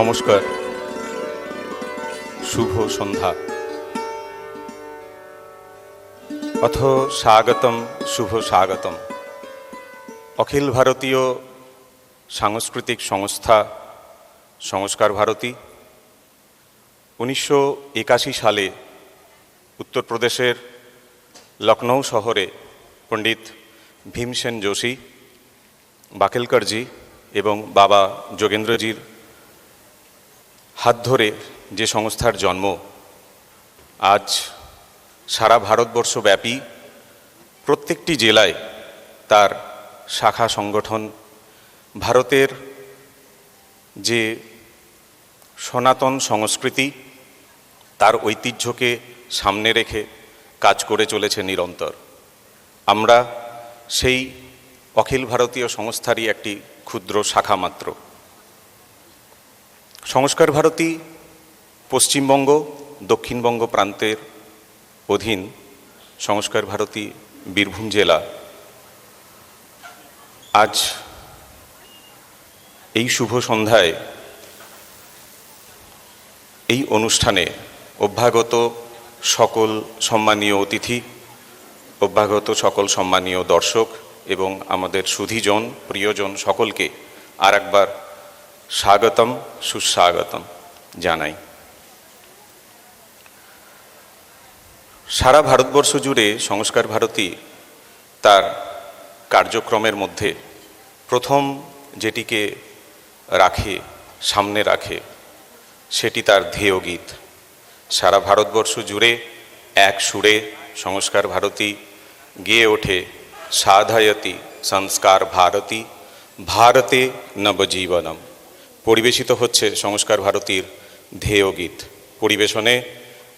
নমস্কার, শুভ সন্ধ্যা। অথ স্বাগতম, শুভ স্বাগতম। অখিল ভারতীয় সাংস্কৃতিক সংস্থা সংস্কার ভারতী 1981 সালে উত্তরপ্রদেশের লখনৌ শহরে পণ্ডিত ভীমসেন যোশী, বাকেলকরজি এবং বাবা যোগেন্দ্রজির হাত ধরে যে সংস্থার জন্ম, আজ সারা ভারতবর্ষব্যাপী প্রত্যেকটি জেলায় তার শাখা সংগঠন ভারতের যে সনাতন সংস্কৃতি তার ঐতিহ্যকে সামনে রেখে কাজ করে চলেছে নিরন্তর। আমরা সেই অখিল ভারতীয় সংস্থারই একটি ক্ষুদ্র শাখা মাত্র। সংস্কার ভারতী পশ্চিমবঙ্গ দক্ষিণবঙ্গ প্রান্তের অধীন সংস্কার ভারতী বীরভূম জেলা আজ এই শুভ সন্ধ্যায় এই অনুষ্ঠানে অভ্যাগত সকল সম্মানীয় অতিথি, অভ্যাগত সকল সম্মানীয় দর্শক এবং আমাদের সুধীজন প্রিয়জন সকলকে আর একবার স্বাগতম, সুস্বাগতম জানাই। সারা ভারতবর্ষ জুড়ে সংস্কার ভারতী তার কার্যক্রমের মধ্যে প্রথম যেটিকে সামনে রাখে সেটি তার ধ্যেয় গীত। সারা ভারতবর্ষ জুড়ে এক সুরে সংস্কার ভারতী গেয়ে ওঠে সাধয়তি সংস্কার ভারতী ভারতে নবজীবনম। পরিবেশিত হচ্ছে সংস্কার ভারতীর ধ্যেয় গীত। পরিবেশনে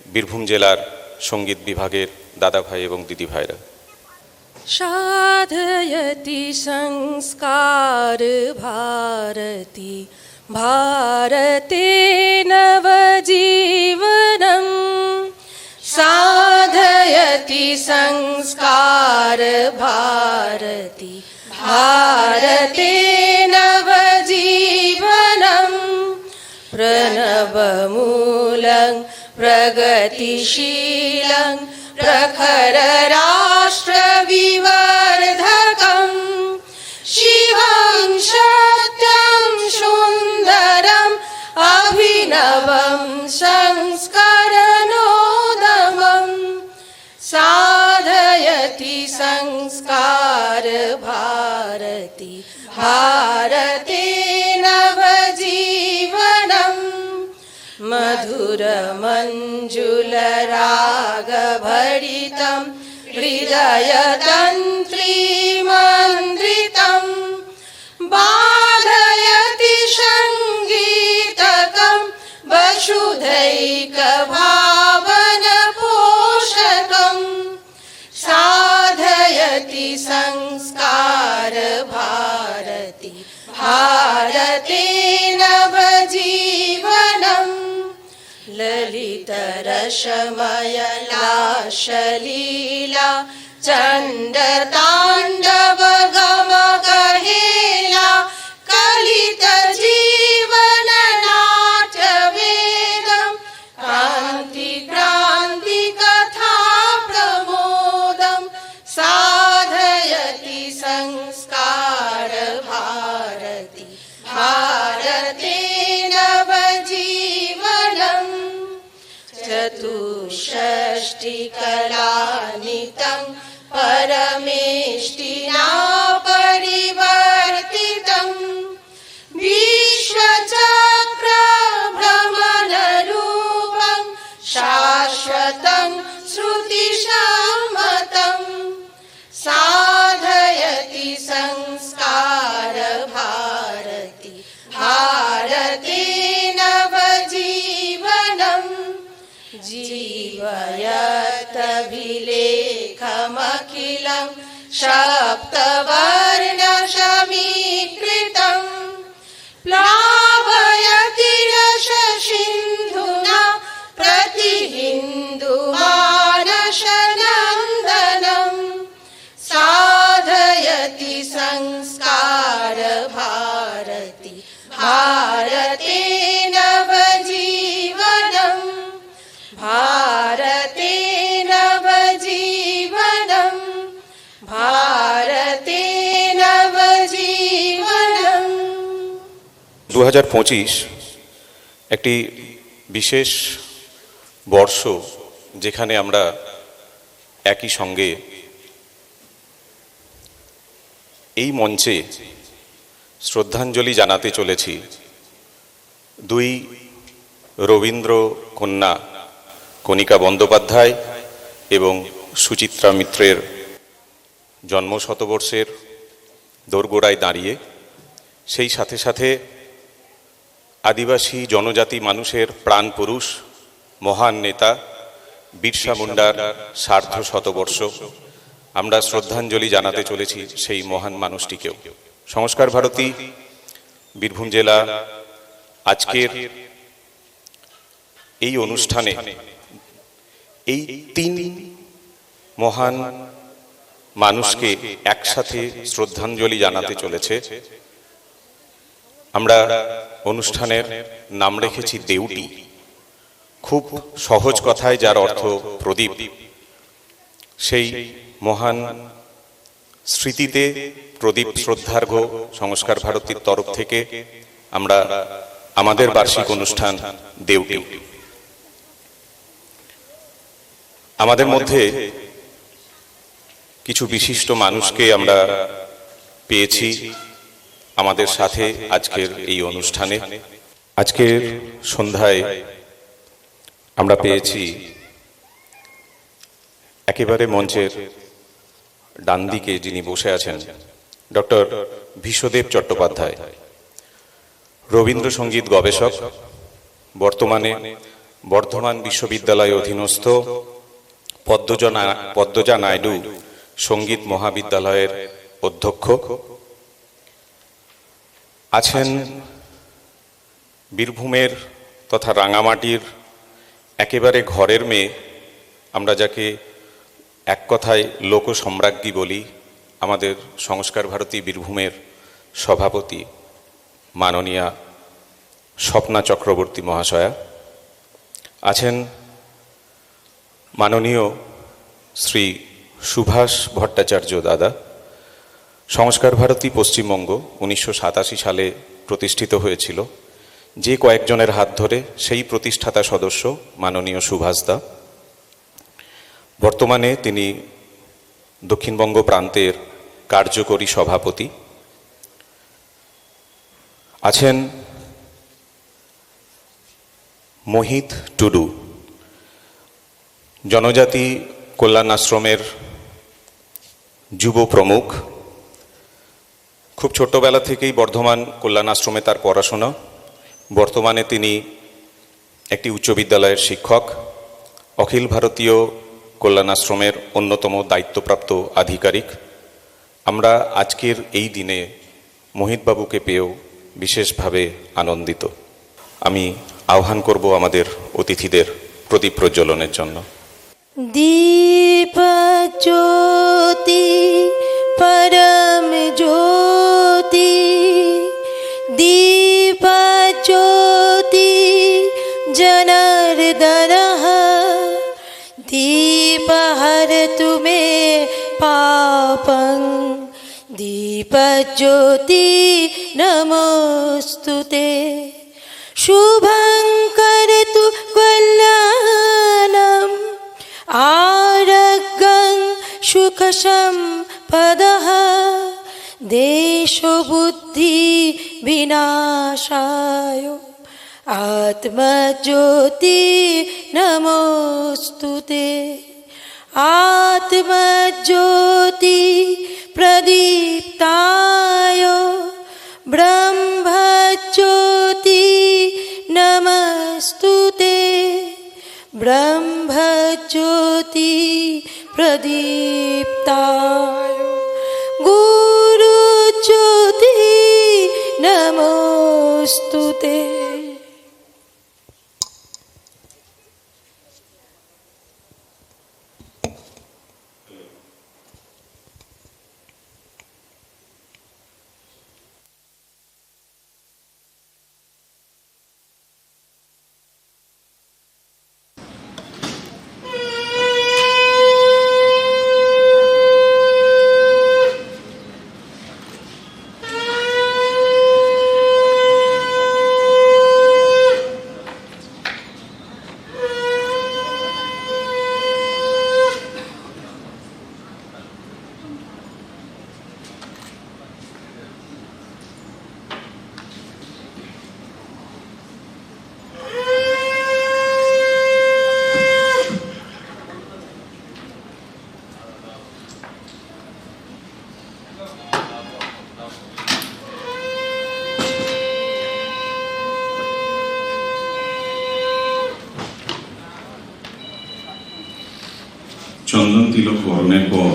বীরভূম জেলার সঙ্গীত বিভাগের দাদা ভাই এবং দিদি ভাইরা। সাধয়তি সংস্কার ভারতী ভারতে নবজীবনম। সাধয়তি সংস্কার ভারতী ভারতে নবজীবনম। প্রণবমূলং প্রগতিশীলং প্রখর রাষ্ট্র বিবর্ধকম। শিবং সত্যং সুন্দরম অভিনবম সংস্করণোদ্যমম। সাধয়তি সংস্কার ভারতী ভারতে নবজীবনম। মধুরমঞ্জুলরাগভরিतं हृदयतन्त्रीमन्त्रितं। बाधयति सङ्गीतकं वसुधैकभावनपोषकं। साधयति संस्कार भारती भारते नवजीवनम्। ललितरसमयलाशलीला चण्डताण्डव गमकहेला। कलितजीवननाट्यवेदं क्रान्तिकथा प्रमोदं। साधयति संस्कार भारती भारते नवजीवनम्। चतुष्षष्टिकलानितं परमेष्टिना परिवर्तितं। विश्वचक्रभ्रमणरूपं शाश्वतं श्रुतिसम्मतं। साधयति संस्कार भारती भारते नवजीवनम्। जीवयतभिलेखमखिलं सप्तवर्णसमीकृतं। प्लावयति रससिन्धुना प्रतिहिन्दुमानसनन्दनं। साधयति संस्कार भारती भारते 2025 একটি বিশেষ বর্ষ, যেখানে আমরা একই সঙ্গে এই মঞ্চে শ্রদ্ধাঞ্জলি জানাতে চলেছি দুই রবীন্দ্র কন্যা কণিকা বন্দ্যোপাধ্যায় এবং সুচিত্রা মিত্রের জন্মশতবর্ষের দোরগোড়ায় দাঁড়িয়ে, সেই সাথে সাথে আদিবাসী জনজাতি মানুষের প্রাণ পুরুষ, মহান নেতা বিরসা মুন্ডার সার্ধ শতবর্ষ আমরা শ্রদ্ধাঞ্জলি জানাতে চলেছি সেই মহান মানুষটিকেও। সংস্কার ভারতী বীরভূম জেলা আজকের এই অনুষ্ঠানে এই তিন মহান মানুষকে একসাথে শ্রদ্ধাঞ্জলি জানাতে চলেছে। আমরা অনুষ্ঠানের নাম রেখেছি দেউটি। খুব সহজ কথায় যার অর্থ প্রদীপ। সেই মহান স্মৃতিতে প্রদীপ শ্রদ্ধার্ঘ্য সংস্কার ভারতীর তরফ থেকে আমরা আমাদের বার্ষিক অনুষ্ঠান দেউটি। আমাদের মধ্যে কিছু বিশিষ্ট মানুষকে আমরা পেয়েছি আমাদের সাথে আজকের এই অনুষ্ঠানে। আজকের সন্ধ্যায় আমরা পেয়েছি একেবারে মঞ্চের ডান দিকে যিনি বসে আছেন, ডক্টর বিশ্বদেব চট্টোপাধ্যায়, রবীন্দ্রসঙ্গীত গবেষক, বর্তমানে বর্ধমান বিশ্ববিদ্যালয় অধীনস্থ পদ্মজা নাইডু সঙ্গীত মহাবিদ্যালয়ের অধ্যক্ষ। আছেন বীরভূমের তথা রাঙামাটির একেবারে ঘরের মেয়ে, আমরা যাকে এক কথায় লোক সম্রাজ্ঞী বলি, আমাদের সংস্কার ভারতী বীরভূমের সভাপতি মাননীয়া স্বপ্না চক্রবর্তী মহাশয়া। আছেন মাননীয় শ্রী সুভাষ ভট্টাচার্য দাদা। সংস্কার ভারতী পশ্চিমবঙ্গ 1987 সালে প্রতিষ্ঠিত হয়েছিল, যে কয়েকজনের হাত ধরে সেই প্রতিষ্ঠাতা সদস্য মাননীয় সুভাষ দা। বর্তমানে তিনি দক্ষিণবঙ্গ প্রান্তের কার্যকরী সভাপতি। আছেন মোহিত টুডু, জনজাতি কল্যাণ আশ্রমের যুব প্রমুখ। খুব ছোট্টবেলা থেকেই বর্ধমান কল্যাণ আশ্রমে তার পড়াশোনা। বর্তমানে তিনি একটি উচ্চ বিদ্যালয়ের শিক্ষক, অখিল ভারতীয় কল্যাণ আশ্রমের অন্যতম দায়িত্বপ্রাপ্ত আধিকারিক। আমরা আজকের এই দিনে মোহিতবাবুকে পেয়েও বিশেষভাবে আনন্দিত। আমি আহ্বান করব আমাদের অতিথিদের প্রদীপ প্রজ্বলনের জন্য। दीप ज्योति परम ज्योति, दीप ज्योति जनार्दन, दीप हरतु मे पापं, दीप ज्योति नमोस्तुते, शुभं करतु कल्याणम् आरोग्यं सुखसम्पदः, देशो बुद्धि विनाशाय, आत्मज्योति नमोस्तुते, आत्मज्योति प्रदीप्ताय, ब्रह्मज्योति नमस्तुते, ब्रह्मज्योति प्रदीप्ताय, गुरुज्योति नमोस्तुते। চন্দন তিলক বরণের পর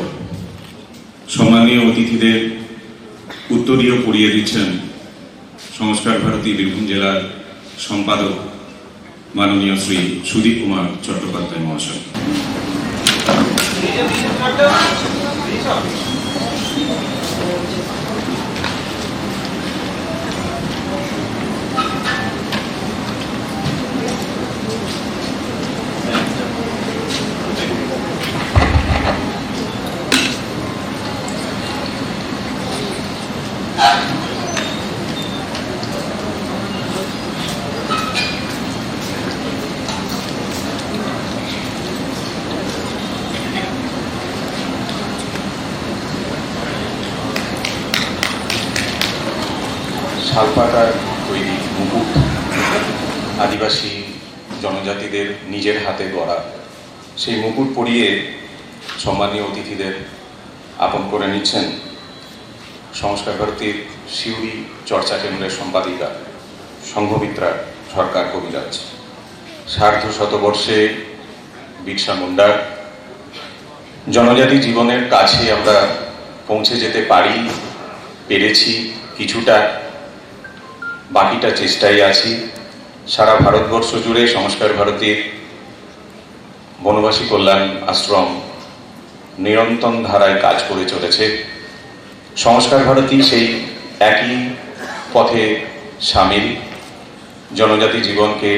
সম্মানীয় অতিথিদের উত্তরীয় পড়িয়ে দিচ্ছেন সংস্কার ভারতী বীরভূম জেলার সম্পাদক মাননীয় শ্রী সুদীপ কুমার চট্টোপাধ্যায় মহাশয়। শালপাতার তৈরি মুকুট আদিবাসী জনজাতিদের নিজের হাতে গড়া, সেই মুকুট পরিয়ে সম্মানীয় অতিথিদের আপন করে নিচ্ছেন সংস্কার ভারতীর সিউড়ি চর্চা কেন্দ্রের সম্পাদিকা সংঘমিত্রা সরকার কবিরাজ। সার্ধ শতবর্ষে বিরসা মুন্ডার জনজাতি জীবনের কাছে আমরা পৌঁছে যেতে পেরেছি কিছুটা, বাকিটা চেষ্টায় আছি। সারা ভারতবর্ষ জুড়ে সংস্কার ভারতীর বনবাসী কল্যাণ আশ্রম নিরন্তর ধারায় কাজ করে চলেছে। সংস্কার ভারতী সেই একই পথে সামিল, জনজাতি জীবনকে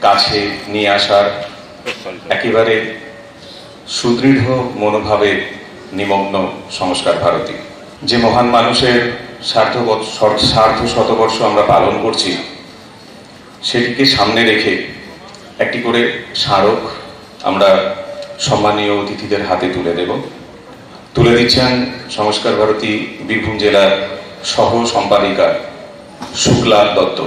কাছে নিয়ে আসার একেবারে সুদৃঢ় মনোভাবে নিমগ্ন সংস্কার ভারতী। যে মহান মানুষের সার্ধ শতবর্ষ আমরা পালন করছি, সেটিকে সামনে রেখে একটি করে স্মারক আমরা সম্মানীয় অতিথিদের হাতে তুলে দিচ্ছেন সংস্কার ভারতী বীরভূম জেলার সহ সম্পাদিকা শুক্লা দত্ত।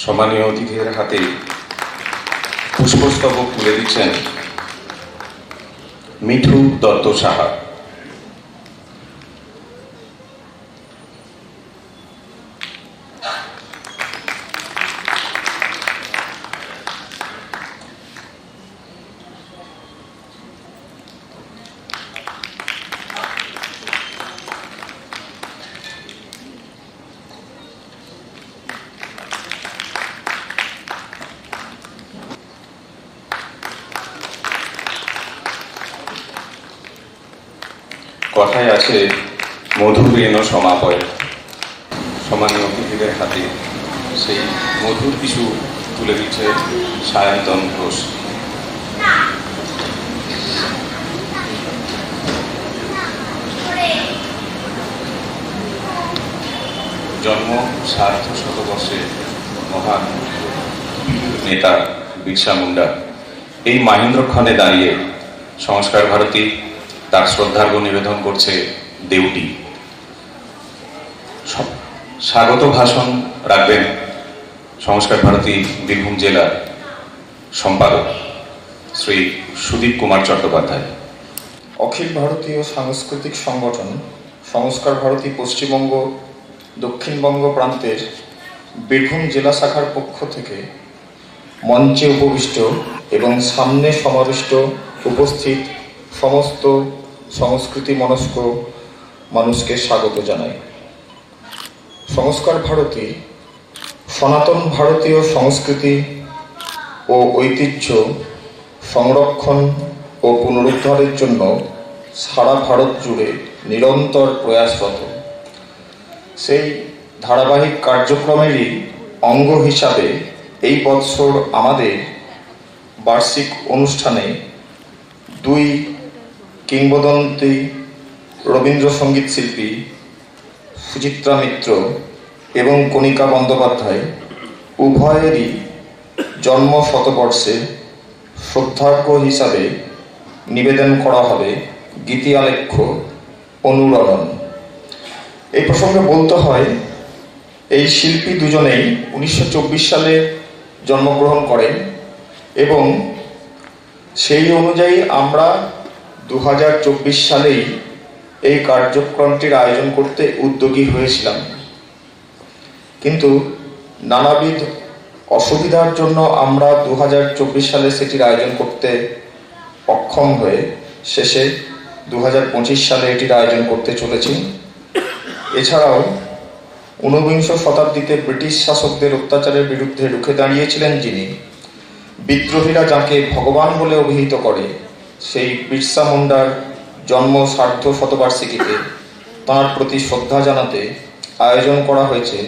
সম্মানীয় অতিথিদের হাতে পুষ্পস্তবক তুলে দিচ্ছেন মিঠু দত্ত সাহা। কথায় আছে মধুরেণ সমাপয়। সম্মানীয় অতিথিদের হাতে সেই মধুর কিছু তুলে দিচ্ছে সায়ন্তন ঘোষ। জন্ম সার্ধ শতবর্ষে মহান নেতা বিরসা মুন্ডা, এই মাহেন্দ্রক্ষণে দাঁড়িয়ে সংস্কার ভারতী তার শ্রদ্ধার্ঘ নিবেদন করছে দেউটি। স্বাগত ভাষণ রাখবেন সংস্কার ভারতী বীরভূম জেলার সম্পাদক শ্রী সুদীপ কুমার চট্টোপাধ্যায়। অখিল ভারতীয় সাংস্কৃতিক সংগঠন সংস্কার ভারতী পশ্চিমবঙ্গ দক্ষিণবঙ্গ প্রান্তের বীরভূম জেলা শাখার পক্ষ থেকে মঞ্চে উপবিষ্ট এবং সামনে সমাবিষ্ট উপস্থিত সমস্ত সংস্কৃতি মনস্ক মানুষকে স্বাগত জানাই। সংস্কার ভারতী সনাতন ভারতীয় সংস্কৃতি ও ঐতিহ্য সংরক্ষণ ও পুনরুদ্ধারের জন্য সারা ভারত জুড়ে নিরন্তর প্রয়াসরত। সেই ধারাবাহিক কার্যক্রমেরই অঙ্গ হিসাবে এই বৎসর আমাদের বার্ষিক অনুষ্ঠানে দুই কিংবদন্তি রবীন্দ্রসঙ্গীত শিল্পী সুচিত্রা মিত্র এবং কণিকা বন্দ্যোপাধ্যায় উভয়েরই জন্ম শতবর্ষে শ্রদ্ধার্ঘ্য হিসাবে নিবেদন করা হবে গীতি আলেখ্য অনুরণন। এই প্রসঙ্গে বলতে হয় এই শিল্পী দুজনেই 1924 সালে জন্মগ্রহণ করেন এবং সেই অনুযায়ী আমরা 2024 সালেই এই কার্যক্রমটির আয়োজন করতে উদ্যোগী হয়েছিলাম, কিন্তু নানাবিধ অসুবিধার জন্য আমরা 2024 সালে সেটির আয়োজন করতে অক্ষম হয়ে শেষে 2025 সালে এটির আয়োজন করতে চলেছি। এছাড়াও 19বিংশ শতাব্দীতে ব্রিটিশ শাসকদের অত্যাচারের বিরুদ্ধে রুখে দাঁড়িয়েছিলেন যিনি, বিদ্রোহীরা যাকে ভগবান বলে অভিহিত করে, সেই বিরসা মুন্ডার জন্ম সার্ধ শতবার্ষিকীতে তাঁর প্রতি শ্রদ্ধা জানাতে আয়োজন করা হয়েছে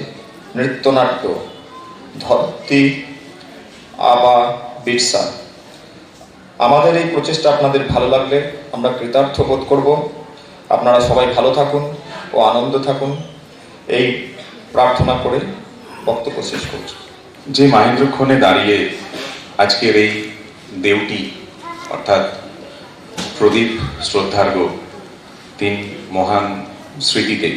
নৃত্যনাট্য ধরতি আবা বিরসা। আমাদের এই প্রচেষ্টা আপনাদের ভালো লাগলে আমরা কৃতার্থ বোধ করব। আপনারা সবাই ভালো থাকুন ও আনন্দ থাকুন, এই প্রার্থনা করে বক্তব্য শেষ করছি। যে মাহেন্দ্রক্ষণে দাঁড়িয়ে আজকের এই দেউটি অর্থাৎ প্রদীপ শ্রদ্ধার্ঘ তিন মহান স্মৃতিতে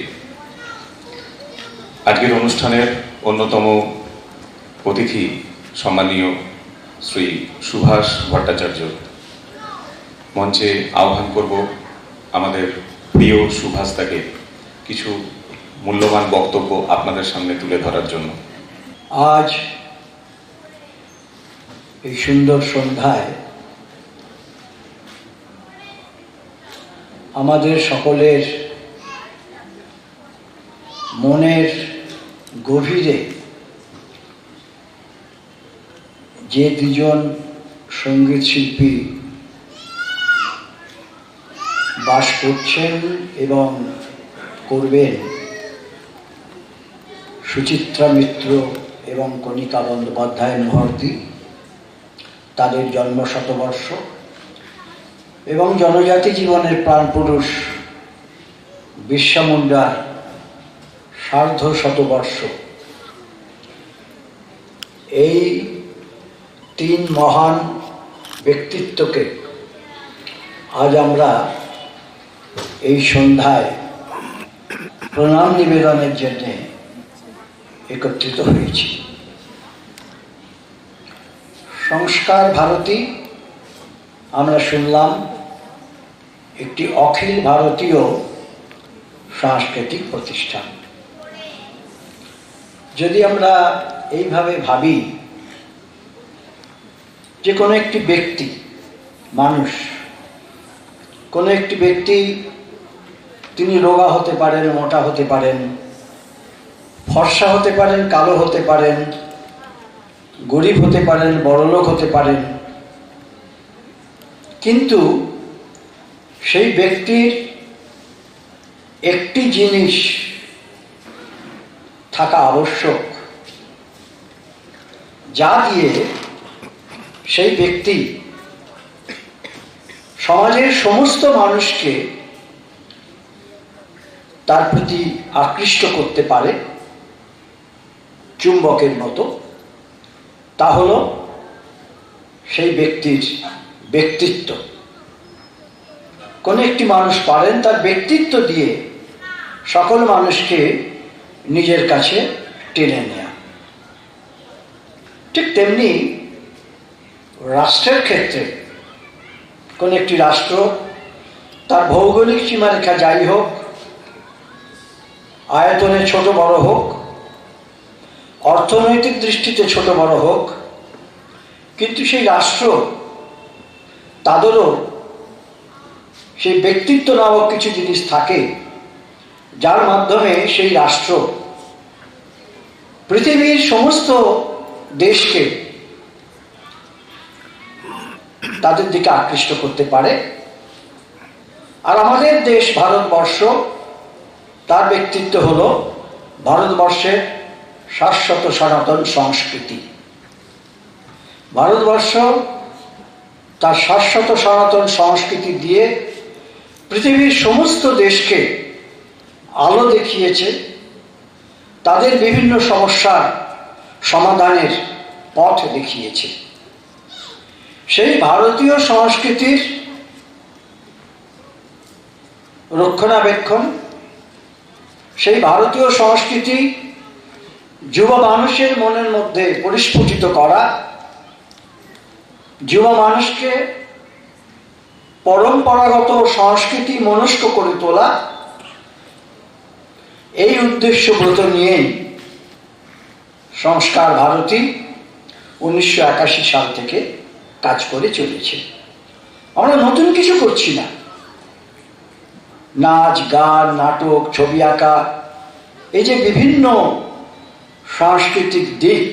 আজকের অনুষ্ঠানের অন্যতম অতিথি সম্মানীয় শ্রী সুভাষ ভট্টাচার্য, মঞ্চে আহ্বান করব আমাদের প্রিয় সুভাষদাকে কিছু মূল্যবান বক্তব্য আপনাদের সামনে তুলে ধরার জন্য। আজ এই সুন্দর সন্ধ্যায় আমাদের সকলের মনের গভীরে যে দুজন সঙ্গীত শিল্পী বাস করছেন এবং করবেন, সুচিত্রা মিত্র এবং কণিকা বন্দ্যোপাধ্যায় মুহূর্তি, তাদের জন্ম শতবর্ষ এবং জনজাতি জীবনের প্রাণপুরুষ বিরসা মুন্ডার সার্ধ শতবর্ষ, এই তিন মহান ব্যক্তিত্বকে আজ আমরা এই সন্ধ্যায় প্রণাম নিবেদনের জন্য একত্রিত হয়েছি। সংস্কার ভারতী আমরা শুনলাম একটি অখিল ভারতীয় সাংস্কৃতিক প্রতিষ্ঠান। যদি আমরা এইভাবে ভাবি যে কোনো একটি ব্যক্তি, মানুষ, কোনো একটি ব্যক্তি তিনি রোগা হতে পারেন, মোটা হতে পারেন, ফর্সা হতে পারেন, কালো হতে পারেন, গরিব হতে পারেন, বড়লোক হতে পারেন, কিন্তু সেই ব্যক্তির একটি জিনিস থাকা আবশ্যক, যা দিয়ে সেই ব্যক্তি সমাজের সমস্ত মানুষকে তার প্রতি আকৃষ্ট করতে পারে চুম্বকের মতো, তা হলো সেই ব্যক্তির ব্যক্তিত্ব। কোন একটি মানুষ পারেন তার ব্যক্তিত্ব দিয়ে সকল মানুষকে নিজের কাছে টেনে নেয়া। ঠিক তেমনি রাষ্ট্রের ক্ষেত্রে কোন একটি রাষ্ট্র তার ভৌগোলিক সীমারেখা যাই হোক, আয়তনে ছোট বড় হোক, অর্থনৈতিক দৃষ্টিতে ছোট বড় হোক, কিন্তু সেই রাষ্ট্র তাদেরও সেই ব্যক্তিত্ব নামক কিছু জিনিস থাকে, যার মাধ্যমে সেই রাষ্ট্র পৃথিবীর সমস্ত দেশকে তাদের দিকে আকৃষ্ট করতে পারে। আর আমাদের দেশ ভারতবর্ষ, তার ব্যক্তিত্ব হলো ভারতবর্ষের শাশ্বত সনাতন সংস্কৃতি। ভারতবর্ষ তার শাশ্বত সনাতন সংস্কৃতি দিয়ে পৃথিবীর সমস্ত দেশকে আলো দেখিয়েছে, তাদের বিভিন্ন সমস্যার সমাধানের পথ দেখিয়েছে। সেই ভারতীয় সংস্কৃতির রক্ষণাবেক্ষণ, সেই ভারতীয় সংস্কৃতি যুব মানুষের মনের মধ্যে পরিস্ফুটিত করা, যুব মানুষকে পরম্পরাগত সংস্কৃতি মনস্ক করে তোলা, এই উদ্দেশ্যব্রত নিয়েই সংস্কার ভারতী 1981 সাল থেকে কাজ করে চলেছে। আমরা নতুন কিছু করছি না। নাচ, গান, নাটক, ছবি আঁকা, এই যে বিভিন্ন সাংস্কৃতিক দিক,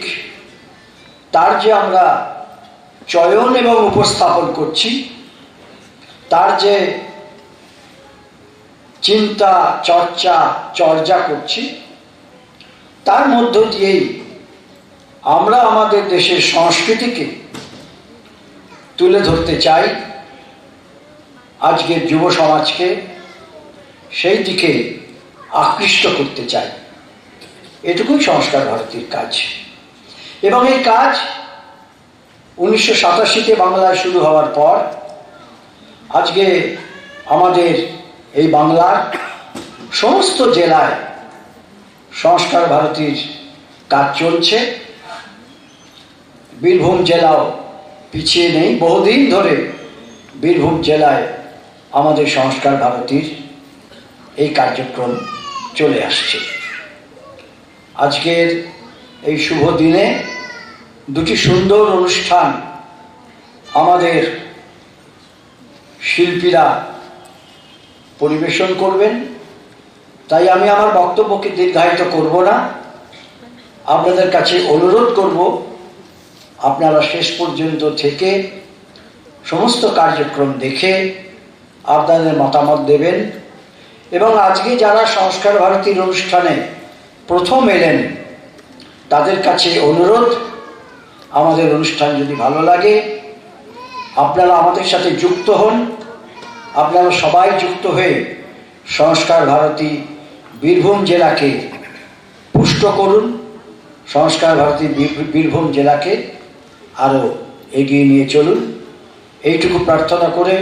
তার যে আমরা চয়ন এবং উপস্থাপন করছি, তার যে চিন্তা চর্চা করছি, তার মধ্য দিয়েই আমরা আমাদের দেশের সংস্কৃতিকে তুলে ধরতে চাই, আজকের যুব সমাজকে সেই দিকে আকৃষ্ট করতে চাই। এটুকুই সংস্কার ভারতীর কাজ। এবং এই কাজ 1987-তে বাংলায় শুরু হওয়ার পর আজকে আমাদের এই বাংলার সমস্ত জেলায় সংস্কার ভারতীর কাজ চলছে। বীরভূম জেলাও পিছিয়ে নেই। বহুদিন ধরে বীরভূম জেলায় আমাদের সংস্কার ভারতীর এই কার্যক্রম চলে আসছে। আজকের এই শুভ দিনে দুটি সুন্দর অনুষ্ঠান আমাদের শিল্পীরা পরিবেশন করবেন। তাই আমি আমার বক্তব্যকে দীর্ঘায়িত করব না। আপনাদের কাছে অনুরোধ করব, আপনারা শেষ পর্যন্ত থেকে সমস্ত কার্যক্রম দেখে আপনাদের মতামত দেবেন। এবং আজকে যারা সংস্কার ভারতীর অনুষ্ঠানে প্রথম এলেন, তাদের কাছে অনুরোধ, আমাদের অনুষ্ঠান যদি ভালো লাগে আপনারা আমাদের সাথে যুক্ত হন। আপনারা সবাই যুক্ত হয়ে সংস্কার ভারতী বীরভূম জেলাকে পুষ্ট করুন। সংস্কার ভারতী বীরভূম জেলাকে আরও এগিয়ে নিয়ে চলুন। এইটুকু প্রার্থনা করে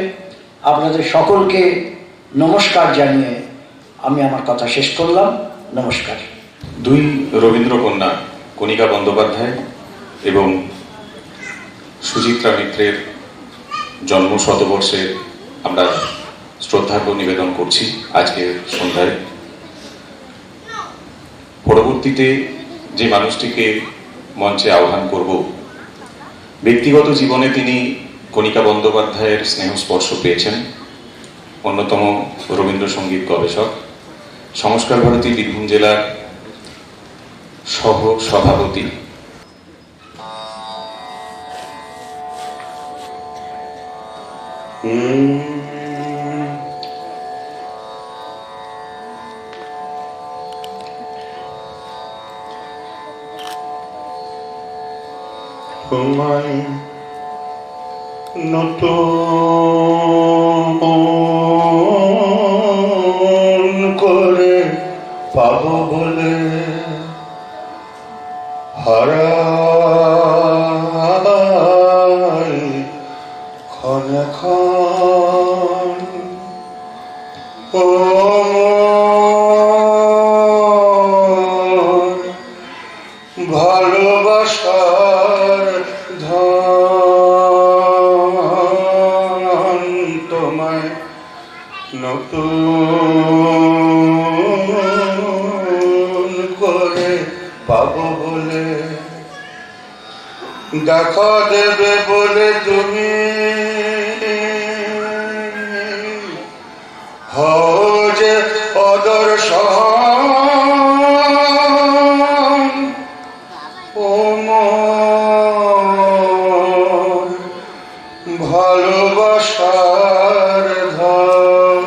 আপনাদের সকলকে নমস্কার জানিয়ে আমি আমার কথা শেষ করলাম। নমস্কার। দুই রবীন্দ্রকন্যা কণিকা বন্দ্যোপাধ্যায় এবং সুচিত্রা মিত্রের জন্ম শতবর্ষে আমরা শ্রদ্ধার্ঘ্য নিবেদন করছি আজকের সন্ধ্যায়। পরবর্তীতে যে মানুষটিকে মঞ্চে আহ্বান করব, ব্যক্তিগত জীবনে তিনি কণিকা বন্দ্যোপাধ্যায়ের স্নেহস্পর্শ পেয়েছেন। অন্যতম রবীন্দ্রসঙ্গীত গবেষক, সংস্কার ভারতী বীরভূম জেলার সহ সভাপতি। তোমায় নতুন করে পাবো বলে হারাই ক্ষণে ক্ষণ। ও ভালোবাসার ধন তোমায় নতুন করে পাবো বলে, দেখা দেবে বলে তুমি হও যে অদর্শন। ও মন ভালোবাসার ধন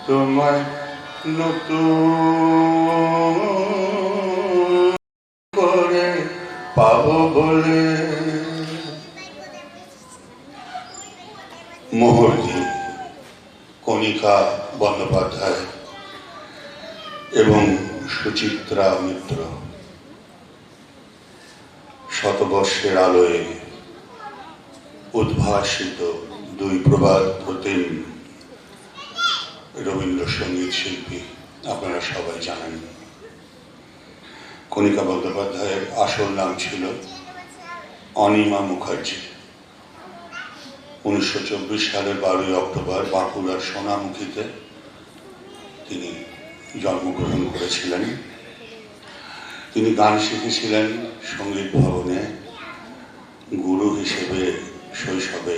তোমায় নতুন করে পাবো বলে। মোহরদী কণিকা বন্দ্যোপাধ্যায় এবং সুচিত্রা মিত্র শতবর্ষের আলোয় উদ্ভাসিত দুই প্রবাদ প্রতিম রবীন্দ্রসঙ্গীত শিল্পী, আপনারা সবাই জানেন। কণিকা বন্দ্যোপাধ্যায়ের আসল নাম ছিল অনিমা মুখার্জি। 1924 সালের 12 অক্টোবর বাঁকুড়ার সোনামুখীতে তিনি জন্মগ্রহণ করেছিলেন। তিনি গান শিখেছিলেন সঙ্গীত ভবনে। গুরু হিসেবে শৈশবে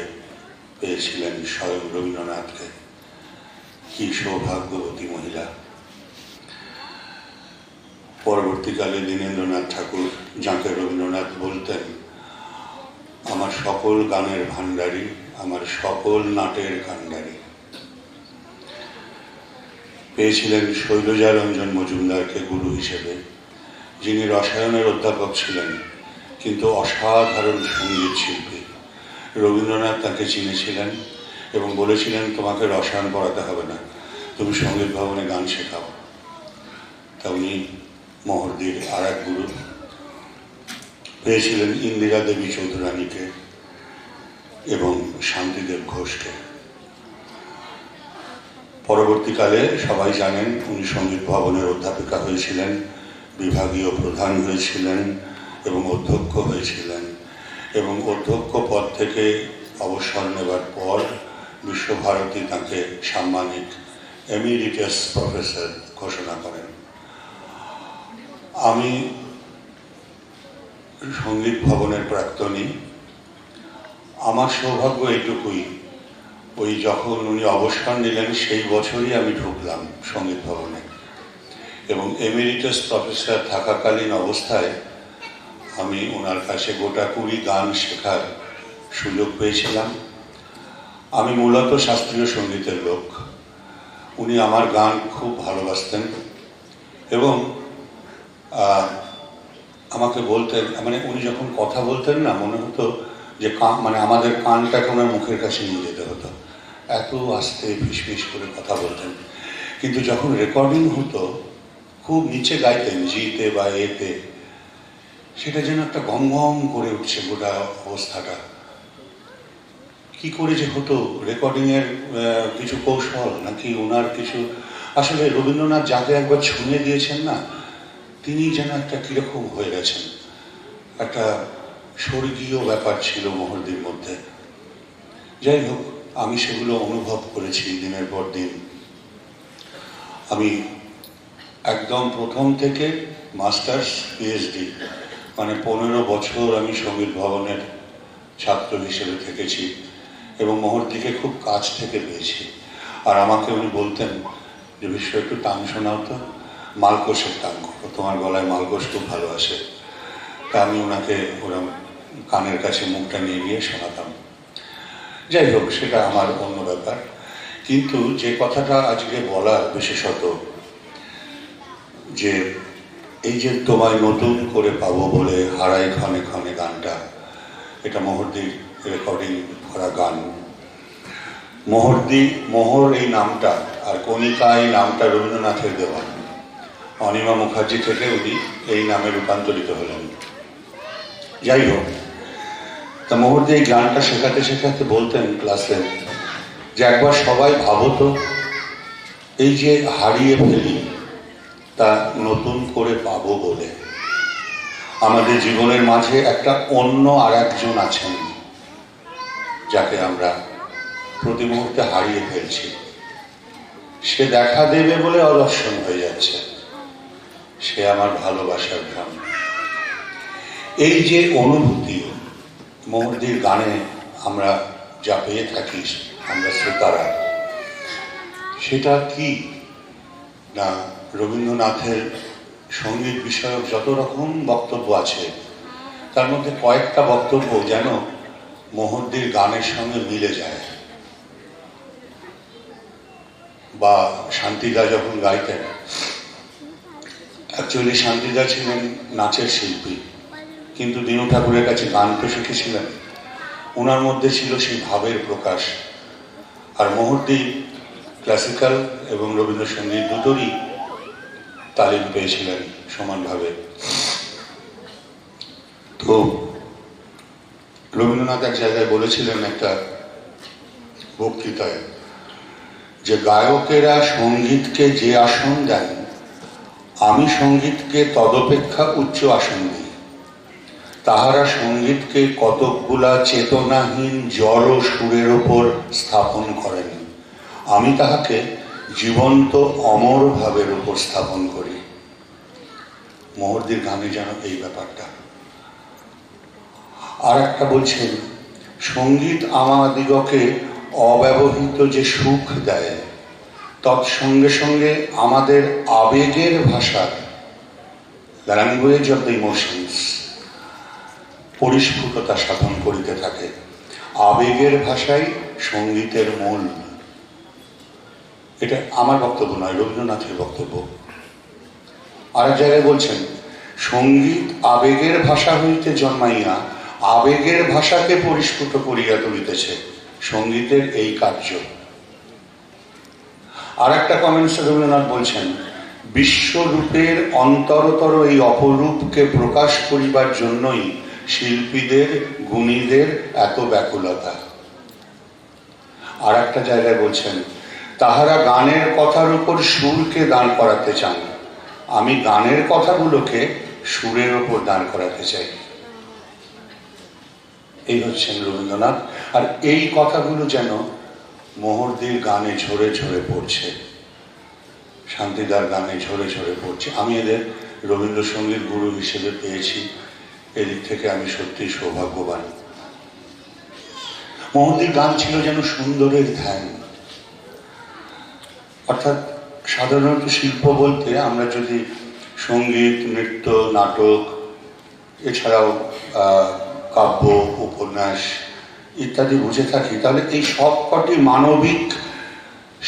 পেয়েছিলেন স্বয়ং রবীন্দ্রনাথকে। কি সৌভাগ্যবতী মহিলা! পরবর্তীকালে দীনেন্দ্রনাথ ঠাকুর, যাকে রবীন্দ্রনাথ বলতেন আমার সকল গানের ভাণ্ডারী, আমার সকল নাটের কাণ্ডারী, পেয়েছিলেন শৈলজা রঞ্জন মজুমদারকে গুরু হিসেবে, যিনি রসায়নের অধ্যাপক ছিলেন কিন্তু অসাধারণ সঙ্গীত শিল্পী। রবীন্দ্রনাথ তাকে চিনেছিলেন এবং বলেছিলেন, তোমাকে রসায়ন পড়াতে হবে না, তুমি সঙ্গীত ভবনে গান শেখাও। তা উনি মহর্দির আর এক গুরু পেয়েছিলেন ইন্দিরা দেবী চৌধুরানীকে এবং শান্তিদেব ঘোষকে। পরবর্তীকালে সবাই জানেন উনি সঙ্গীত ভবনের অধ্যাপিকা হয়েছিলেন, বিভাগীয় প্রধান হয়েছিলেন এবং অধ্যক্ষ হয়েছিলেন, এবং অধ্যক্ষ পদ থেকে অবসর নেবার পর বিশ্বভারতী তাকে সাম্মানিক এমিরিটাস প্রফেসর ঘোষণা করেন। আমি সঙ্গীত ভবনের প্রাক্তনী। আমার সৌভাগ্য এইটুকুই, ওই যখন উনি অবসর নিলেন সেই বছরই আমি ঢুকলাম সঙ্গীত ভবনে, এবং এমিরিটাস প্রফেসর থাকাকালীন অবস্থায় আমি ওনার কাছে গোটা 20 গান শেখার সুযোগ পেয়েছিলাম। আমি মূলত শাস্ত্রীয় সঙ্গীতের লোক। উনি আমার গান খুব ভালোবাসতেন এবং আমাকে বলতেন, মানে উনি যখন কথা বলতেন না, মনে হতো যে মানে আমাদের কানটাকে ওনার মুখের কাছে নিয়ে যেতে হতো, এত আস্তে ফিসফিস করে কথা বলতেন। কিন্তু যখন রেকর্ডিং হতো খুব নিচে গাইতেন, জিতে বা এতে, সেটা যেন একটা গম গম করে উঠছে গোটা অবস্থাটা। কি করে যে হতো, রেকর্ডিংয়ের কিছু কৌশল নাকি ওনার কিছু, আসলে রবীন্দ্রনাথ যাকে একবার ছুঁয়ে দিয়েছেন না, তিনি যেন একটা কীরকম হয়ে গেছেন, একটা স্বর্গীয় ব্যাপার ছিল মহর্দির মধ্যে। যাই হোক, আমি সেগুলো অনুভব করেছি দিনের পর দিন। আমি একদম প্রথম থেকে মাস্টার্স পিএইচডি, মানে 15 বছর আমি সঙ্গীত ভবনের ছাত্র হিসেবে থেকেছি এবং মহর্দিকে খুব কাছ থেকে পেয়েছি। আর আমাকে উনি বলতেন যে বিশ্ব একটু টান শোনাও তো, মালকোষের টান করো, তোমার গলায় মালকোষ খুব ভালো আসে। তা আমি ওনাকে ওরম কানের কাছে মুখটা নিয়ে গিয়ে শোনাতাম। যাই হোক, সেটা আমার অন্য ব্যাপার। কিন্তু যে কথাটা আজকে বলা বিশেষত, যে এই যে তোমায় নতুন করে পাবো বলে হারাই ক্ষণে ক্ষণে গানটা, এটা মহর্দির রেকর্ডিং করা গান। মোহর এই নামটা আর কণিকা এই নামটা রবীন্দ্রনাথের দেওয়া। অনিমা মুখার্জি থেকে উনি এই নামে রূপান্তরিত হলেন। যাই হোক, তা মহর্দি এই গানটা শেখাতে শেখাতে বলতেন ক্লাসে যে একবার সবাই ভাবো তো, এই যে হারিয়ে ফেলি তা নতুন করে পাবো বলে, আমাদের জীবনের মাঝে একটা অন্য আর একজন আছেন যাকে আমরা প্রতি মুহূর্তে হারিয়ে ফেলছি। সে দেখা দেবে বলে অদর্শন হয়ে যাচ্ছে, সে আমার ভালোবাসার গ্রাম। এই যে অনুভূতি মহর্দির গানে আমরা যা পেয়ে থাকি আমরা শ্রোতারা, সেটা কি না রবীন্দ্রনাথের সঙ্গীত বিষয়ক যত রকম বক্তব্য আছে তার মধ্যে কয়েকটা বক্তব্য যেন মহর্দির গানের সঙ্গে মিলে যায়। বা শান্তিদা যখন গাইতেন, অ্যাকচুয়ালি শান্তিদা ছিলেন নাচের শিল্পী, কিন্তু দীনু ঠাকুরের কাছে গান তো শিখেছিলেন। ওনার মধ্যে ছিল সেই ভাবের প্রকাশ। আর মহর্দি ক্লাসিক্যাল এবং রবীন্দ্রসঙ্গীত দুটোরই তালিম পেয়েছিলেন সমানভাবে। তো রবীন্দ্রনাথ এক জায়গায় বলেছিলেন একটা বক্তৃতায় যে গায়কেরা সঙ্গীতকে যে আসন দেন আমি সঙ্গীতকে তদপেক্ষা উচ্চ আসন দিই। তাহারা সঙ্গীতকে কতকগুলা চেতনাহীন জড় সুরের ওপর স্থাপন করেন, আমি তাহাকে জীবন্ত অমর ভাবের উপর স্থাপন করি। মোহরদির গানে যেন এই ব্যাপারটা। আর একটা বলছেন, সঙ্গীত আমাদিগকে অব্যবহৃত যে সুখ দেয়, তৎসঙ্গে সঙ্গে আমাদের আবেগের ভাষার, ল্যাঙ্গুয়েজ অফ দ্য ইমোশনস, পরিস্ফুটতা সাধন করিতে থাকে। আবেগের ভাষাই সঙ্গীতের মূল। এটা আমার বক্তব্য নয়, রবীন্দ্রনাথের বক্তব্য। আর এক জায়গায় বলছেন, সঙ্গীত আবেগের ভাষা হইতে জন্মাইয়া আবেগের ভাষাকে পরিস্ফুট করিয়া তুলিতেছে, সঙ্গীতের এই কার্য। আর একটা কমেন্টসে রবীন্দ্রনাথ বলছেন, বিশ্বরূপের অন্তরতর এই অপরূপকে প্রকাশ করিবার জন্যই শিল্পীদের, গুণীদের এত ব্যাকুলতা। আর একটা জায়গায় বলছেন, তাহারা গানের কথার উপর সুরকে দাঁড় করাতে চান, আমি গানের কথাগুলোকে সুরের ওপর দাঁড় করাতে চাই। এই হচ্ছেন রবীন্দ্রনাথ। আর এই কথাগুলো যেন মোহরদির গানে ঝরে ঝরে পড়ছে, শান্তিদার গানে ঝরে ঝরে পড়ছে। আমি এদের রবীন্দ্রসঙ্গীত গুরু হিসেবে পেয়েছি, এদিক থেকে আমি সত্যি সৌভাগ্যবান। মোহরদির গান ছিল যেন সুন্দরের ধ্যান। অর্থাৎ সাধারণত শিল্প বলতে আমরা যদি সঙ্গীত, নৃত্য, নাটক, এছাড়াও কাব্য, উপন্যাস ইত্যাদি বুঝে থাকি, তাহলে এই সবকটি মানবিক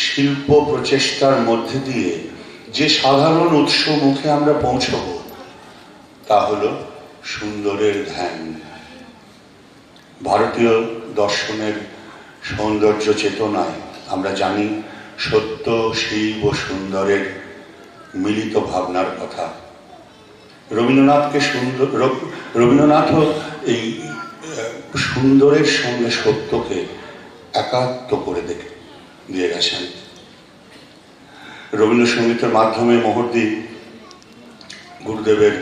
শিল্প প্রচেষ্টার মধ্যে দিয়ে যে সাধারণ উৎস মুখে আমরা পৌঁছব, তা হল সুন্দরের ধ্যান। ভারতীয় দর্শনের সৌন্দর্য চেতনায় আমরা জানি সত্য, শিব ও সুন্দরের মিলিত ভাবনার কথা। রবীন্দ্রনাথও এই সুন্দরের সঙ্গে সত্যকে একাত্ম করে দিয়ে গেছেন। রবীন্দ্রসঙ্গীতের মাধ্যমে মোহরদি গুরুদেবের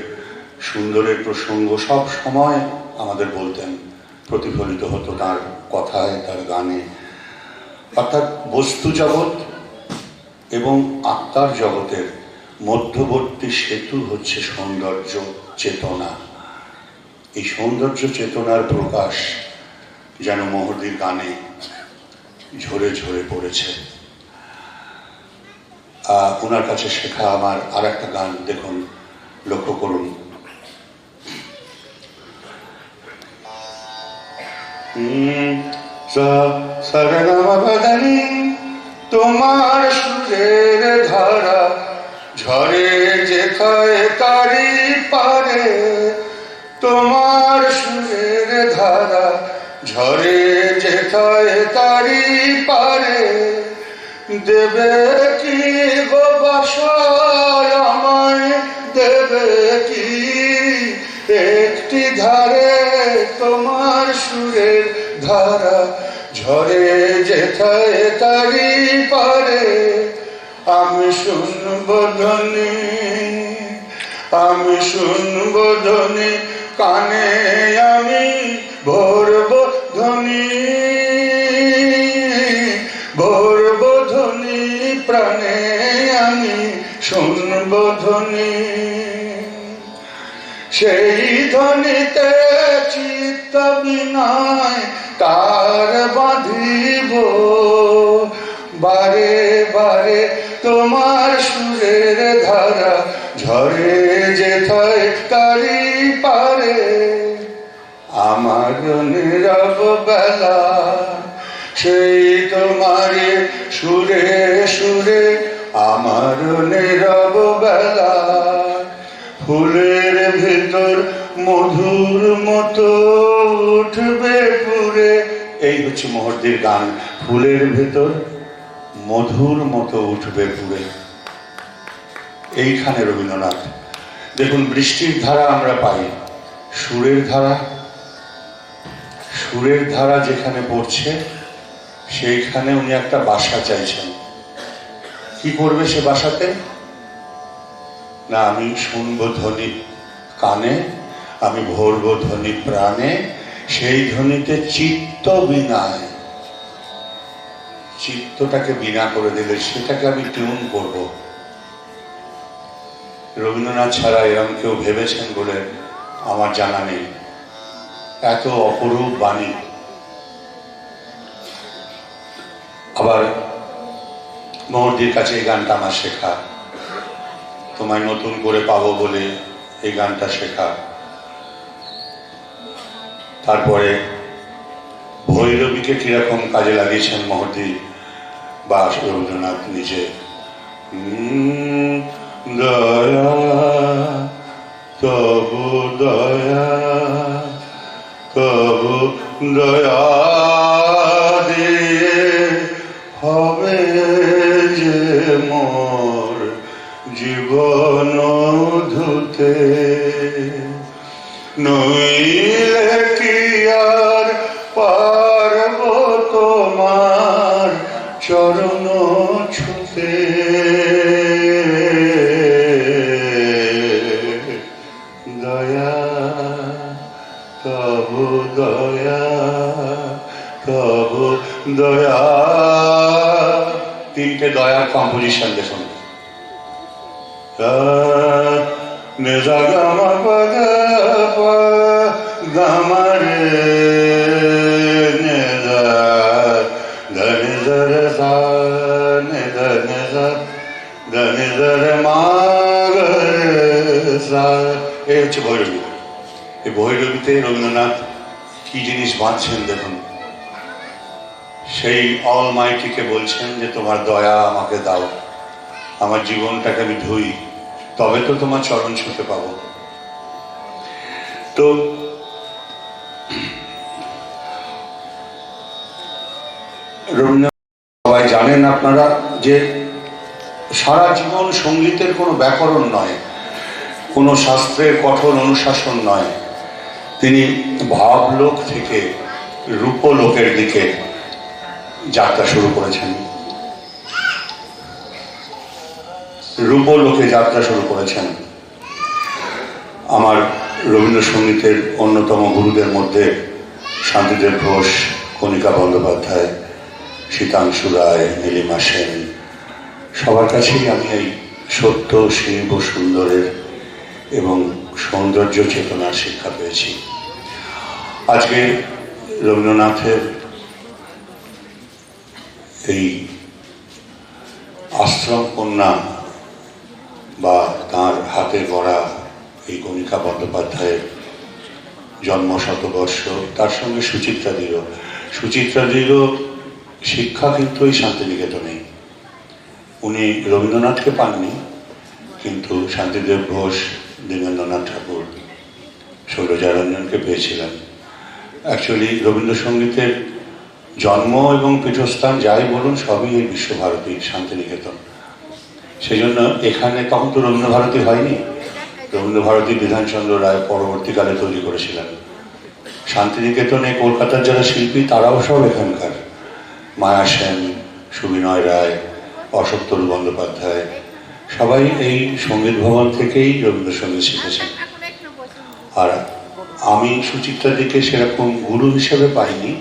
সুন্দরের প্রসঙ্গ সব সময় আমাদের বলতেন, প্রতিফলিত হতো তার কথায়, তার গানে। অর্থাৎ বস্তু জগৎ এবং আত্মার জগতের মধ্যবর্তী সেতু হচ্ছে সৌন্দর্য চেতনা। এই সৌন্দর্য চেতনার প্রকাশ যেন মোহরদির গানে ঝরে ঝরে পড়েছে। ওনার কাছে শেখা আমার আর একটা গান দেখুন, লক্ষ্য করুন। তোমার সুরের ধারা ঝরে যেথায় তারি পারে, তোমার সুরের ধারা ঝরে যেথায় তারি পারে, দেবে কি গো বাসায় আমায়, দেবে কি একটি ধারে, তোমার সুরের ধারা ঝরে যেথায় তারি পারে। আমি শুনব ধ্বনি, আমি শুনব ধ্বনি, কানে আমি ভরব ধ্বনি, ভরব ধ্বনি, প্রাণে আমি শুনব ধ্বনি। সেই ধ্বনিতে চিত্ত বিনয় তার বাঁধিব, বারে বারে তোমার সুরের ধারা ঝরে যেথায় তারি পারে। আমার নীরব বেলা সেই তোমারে সুরে সুরে, আমার নীরব বেলা ফুলের ভিতর মধুর মতো উঠবে পুরে। এই হচ্ছে মোহরদির গান, ফুলের ভেতর মধুর মতো উঠবে পুরে। এইখানে রবীন্দ্রনাথ দেখুন, বৃষ্টির ধারা আমরা পাই, সুরের ধারা, সুরের ধারা যেখানে পড়ছে সেইখানে উনি একটা বাসা চাইছেন। কি করবে সে বাসাতে? না আমি শুনবো ধ্বনি কানে, আমি ভরবো ধ্বনি প্রাণে, সেই ধ্বনিতে চিত্ত বিনায়, চিত্তটাকে বিনা করে দিলে সেটাকে আমি টিউন করব। রবীন্দ্রনাথ ছাড়া এরম কেউ ভেবেছেন বলে আমার জানা নেই। এত অপরূপ বাণী। আবার মহর্দির কাছে এই গানটা আমার শেখা, তোমায় নতুন করে পাবো বলে এই গানটা শেখা। তারপরে ভৈরবীকে কিরকম কাজে লাগিয়েছেন মহর্দি বা রবীন্দ্রনাথ নিজে। দয়া তবু দয়া, তবু দয়া দিয়ে হবে যে মোর জীবন ধুতে, নইলে কি আর পারব তোমার চরণ ছুতে। দয়া তবু দয়া, তবু দয়া। তিনটে দয়ার কম্পোজিশন দেখুন। নেজা গামা পদা গামা রে নেজা ধনে ধরে সা নেজা নেজা ধনে ধরে মা সা। এই হচ্ছে ভৈরবী। এই ভৈরবীতে রবীন্দ্রনাথ কি জিনিস বাঁধছেন দেখুন। সেই অলমাইটিকে বলছেন যে তোমার দয়া আমাকে দাও, আমার জীবনটাকে আমি ধুই, তবে তো তোমার চরণ ছুঁতে পাবো। তো রবীন্দ্রনাথ সবাই জানেন আপনারা যে সারা জীবন সঙ্গীতের কোনো ব্যাকরণ নয়, কোনো শাস্ত্রের কঠোর অনুশাসন নয়। তিনি ভাবলোক থেকে রূপলোকের দিকে যাত্রা শুরু করেছেন, রূপলোকে যাত্রা শুরু করেছেন। আমার রবীন্দ্রসঙ্গীতের অন্যতম গুরুদের মধ্যে শান্তিদেব ঘোষ, কণিকা বন্দ্যোপাধ্যায়, শীতাংশু রায়, নীলিমা সেন, সবার কাছেই আমি এই সত্য, শিল্প, সুন্দরের এবং সৌন্দর্য চেতনার শিক্ষা পেয়েছি। আজকে রবীন্দ্রনাথের এই আশ্রম কন্যা বা তাঁর হাতে গড়া এই কণিকা বন্দ্যোপাধ্যায়ের জন্ম শতবর্ষ, তার সঙ্গে সুচিত্রাদিরও শিক্ষা কিন্তু এই শান্তিনিকেতনেই। উনি রবীন্দ্রনাথকে পাননি, কিন্তু শান্তিদেব ঘোষ, দীনেন্দ্রনাথ ঠাকুর, শৈলজারঞ্জনকে পেয়েছিলেন। অ্যাকচুয়ালি রবীন্দ্রসঙ্গীতের জন্ম এবং পীঠস্থান যাই বলুন সবই এই বিশ্বভারতী শান্তিনিকেতন। সেই জন্য এখানে তখন তো রবীন্দ্রভারতী হয়নি, রবীন্দ্রভারতী বিধানচন্দ্র রায় পরবর্তীকালে তৈরি করেছিলেন। শান্তিনিকেতনে কলকাতার যারা শিল্পী তারাও সব এখানকার, মায়া সেন, সুবিনয় রায়, অশোকতরু বন্দ্যোপাধ্যায়, সবাই এই সঙ্গীত ভবন থেকেই রবীন্দ্রসঙ্গীত শিখেছেন। আর আমি সুচিত্রাদিকে সেরকম গুরু হিসেবে পাইনি,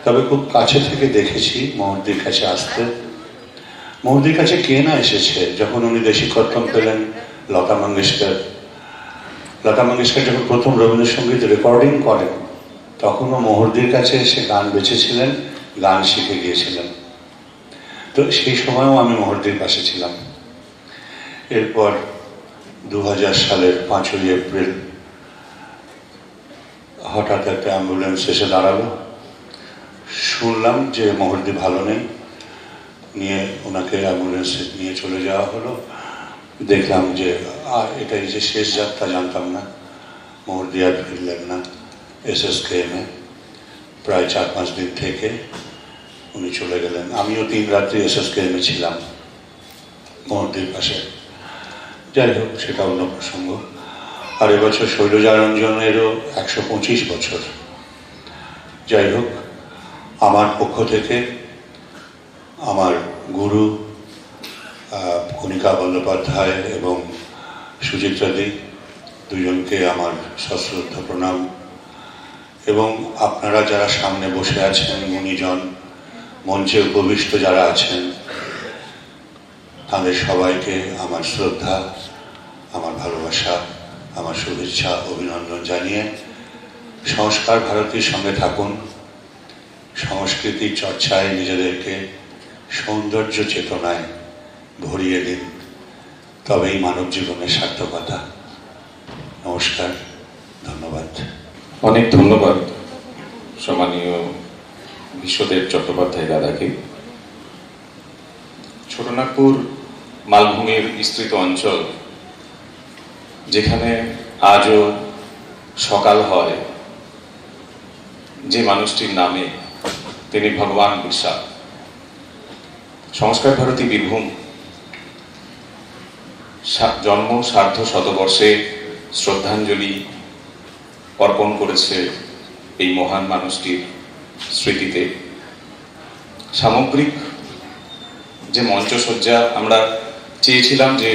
তবে খুব কাছে থেকে দেখেছি মহর্দির কাছে আসতে। মহর্দির কাছে কে না এসেছে। যখন উনি দেশিকত্তম পেলেন, লতা মঙ্গেশকর যখন প্রথম রবীন্দ্রসঙ্গীত রেকর্ডিং করেন, তখনও মহর্দির কাছে এসে গান বেঁচেছিলেন, গান শিখে গিয়েছিলেন। তো সেই সময়ও আমি মহর্দির পাশে ছিলাম। এরপর 2000 সালের 5ই এপ্রিল হঠাৎ একটা অ্যাম্বুলেন্স এসে দাঁড়ালো। শুনলাম যে মহর্দি ভালো নেই, নিয়ে ওনাকে অ্যাম্বুলেন্সে নিয়ে চলে যাওয়া হলো। দেখলাম যে এটাই যে শেষ যাত্রা জানতাম না। মহর্দি আর ফিরলেন না। SSKM-এ প্রায় 4-5 দিন থেকে উনি চলে গেলেন। আমিও 3 রাত্রি SSKM-এ ছিলাম মহর্দির পাশে। যাই হোক, সেটা অন্য প্রসঙ্গ। আর এবছর শৈলজারঞ্জনেরও 125 বছর। যাই হোক, আমার পক্ষ থেকে আমার গুরু কণিকা বন্দ্যোপাধ্যায় এবং সুচিত্রাদি, দুজনকে আমার সশ্রদ্ধ প্রণাম। এবং আপনারা যারা সামনে বসে আছেন, মুনিজন, মঞ্চে উপবিষ্ট যারা আছেন, তাদের সবাইকে আমার শ্রদ্ধা, আমার ভালোবাসা, আমার শুভেচ্ছা, অভিনন্দন জানিয়ে সংস্কার ভারতীর সঙ্গে থাকুন। সংস্কৃতির চর্চায় নিজেদেরকে সৌন্দর্য চেতনায় ভরিয়ে দিন, তবেই মানব জীবনের সার্থকতা। নমস্কার, ধন্যবাদ। অনেক ধন্যবাদ সম্মানীয় বিশ্বদেব চট্টোপাধ্যায় দাদাকে। ছোটনাগপুর মালভূমির বিস্তৃত অঞ্চল, যেখানে আজও সকাল হয় যে মানুষটির নামে, তিনি ভগবান বিরসা। সংস্কার ভারতী বীরভূম জন্ম সার্ধ শতবর্ষে শ্রদ্ধাঞ্জলি অর্পণ করেছে এই মহান মানুষটির স্মৃতিতে। সামগ্রিক যে মঞ্চসজ্জা আমরা চেয়েছিলাম যে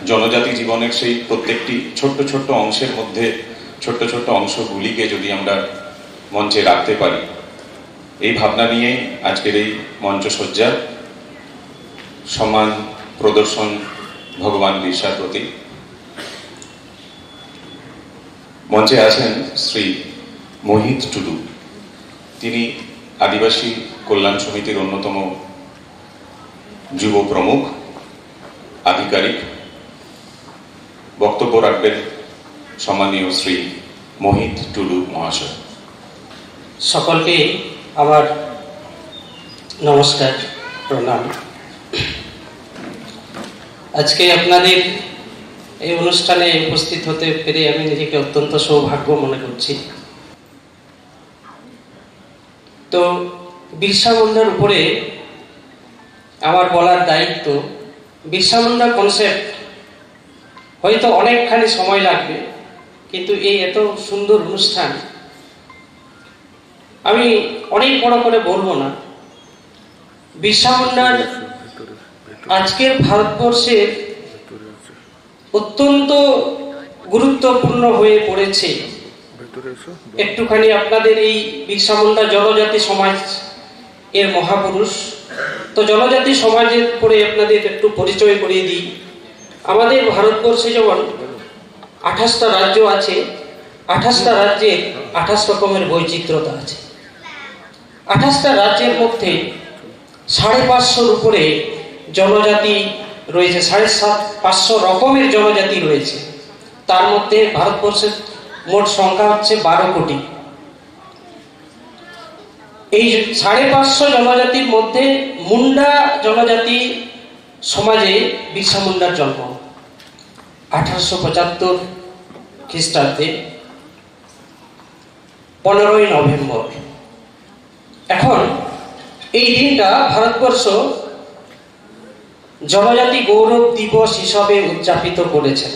জনজাতি জীবনের সেই প্রত্যেকটি ছোট্ট ছোট্ট অংশের মধ্যে ছোট্ট ছোট্ট অংশগুলিকে যদি আমরা মঞ্চে রাখতে পারি, এই ভাবনা নিয়েই আজকের এই মঞ্চসজ্জা। সম্মান প্রদর্শন ভগবান বিরসার প্রতি। মঞ্চে আছেন শ্রী মোহিত টুডু। তিনি আদিবাসী কল্যাণ সমিতির অন্যতম যুব প্রমুখ আধিকারিক। বক্তব্য রাখবেন সম্মানীয় শ্রী মোহিত টুডু মহাশয়। সকলকে আমার নমস্কার, প্রণাম। আজকে আপনাদের এই অনুষ্ঠানে উপস্থিত হতে পেরে আমি নিজেকে অত্যন্ত সৌভাগ্য মনে করছি। তো বিরসা মুন্ডার উপরে আমার বলার দায়িত্ব। বিরসা মুন্ডা কনসেপ্ট হয়তো অনেকখানি সময় লাগবে, কিন্তু এই এত সুন্দর অনুষ্ঠান আমি অনেক বড় করে বলবো না। বিরসা মুন্ডার আজকের ভারতবর্ষের অত্যন্ত গুরুত্বপূর্ণ হয়ে পড়েছে। একটুখানি আপনাদের এই বিরসা মুন্ডা জনজাতি সমাজ এর মহাপুরুষ। তো জনজাতি সমাজের পরে আপনাদের একটু পরিচয় করিয়ে দিই। আমাদের ভারতবর্ষে যেমন 28টা রাজ্য আছে, 28টা রাজ্যে 28 রকমের বৈচিত্র্যতা আছে। 28টা রাজ্যের মধ্যে 550 উপরে জনজাতি রয়েছে, 550 রকমের জনজাতি রয়েছে। তার মধ্যে ভারতবর্ষের মোট সংখ্যা হচ্ছে 12 কোটি। এই 550 জনজাতির মধ্যে মুন্ডা জনজাতি সমাজে বিরসা মুন্ডার জন্ম 1875 খ্রিস্টাব্দে 15ই নভেম্বর। এখন এই দিনটা ভারতবর্ষ জনজাতি গৌরব দিবস হিসাবে উদযাপিত করেছেন।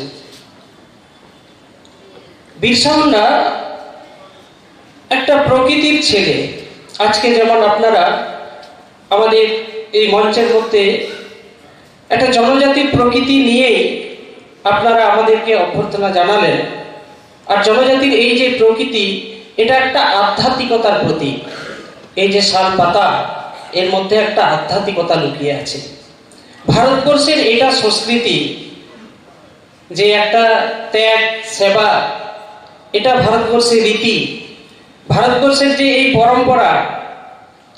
বিরসা মুন্ডা একটা প্রকৃতির ছেলে। আজকে যেমন আপনারা আমাদের এই মঞ্চের মধ্যে একটা জনজাতির প্রকৃতি নিয়েই আপনারা আমাদেরকে অভ্যর্থনা জানালেন। আর জনজাতির এই যে প্রকৃতি, এটা একটা আধ্যাত্মিকতার প্রতীক। এই যে শাল পাতা, এর মধ্যে একটা আধ্যাত্মিকতা লুকিয়ে আছে। ভারতবর্ষের এটা সংস্কৃতি যে একটা ত্যাগ সেবা, এটা ভারতবর্ষের রীতি। ভারতবর্ষের যে এই পরম্পরা,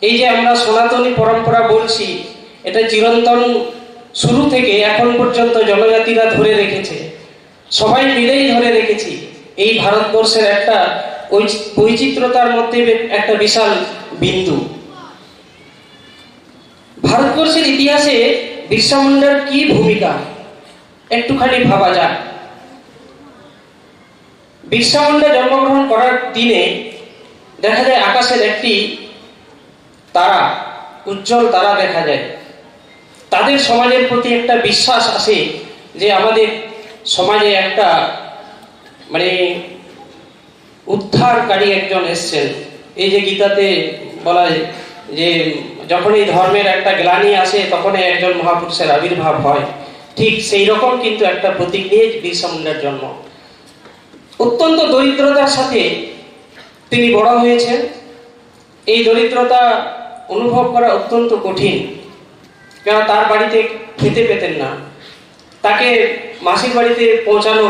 এই যে আমরা সনাতনী পরম্পরা বলছি, এটা চিরন্তন শুরু থেকে এখন পর্যন্ত জনজাতিরা ধরে রেখেছে, সবাই মিলেই ধরে রেখেছি। এই ভারতবর্ষের একটা বৈচিত্র্যতার মধ্যে একটা বিশাল বিন্দু। ভারতবর্ষের ইতিহাসে বিরসা মুন্ডার কি ভূমিকা একটুখানি ভাবা যাক। বিরসা মুন্ডা জন্মগ্রহণ করার দিনে দেখা যায় আকাশের একটি তারা, উজ্জ্বল তারা দেখা যায়। তাদের সমাজের প্রতি একটা বিশ্বাস আসে যে আমাদের সমাজে একটা উদ্ধারকারী একজন এসছেন। এই যে গীতাতে বলা হয় যে যখন এই ধর্মের একটা গ্লানি আসে তখনই একজন মহাপুরুষের আবির্ভাব হয়। ঠিক সেই রকম কিন্তু একটা প্রতীক নিয়ে বিরসা মুন্ডার জন্ম। অত্যন্ত দরিদ্রতার সাথে তিনি বড় হয়েছেন। এই দরিদ্রতা অনুভব করা অত্যন্ত কঠিন, কারণ তার বাড়িতে খেতে পেতেন না। তাকে মাসির বাড়িতে পৌঁছানো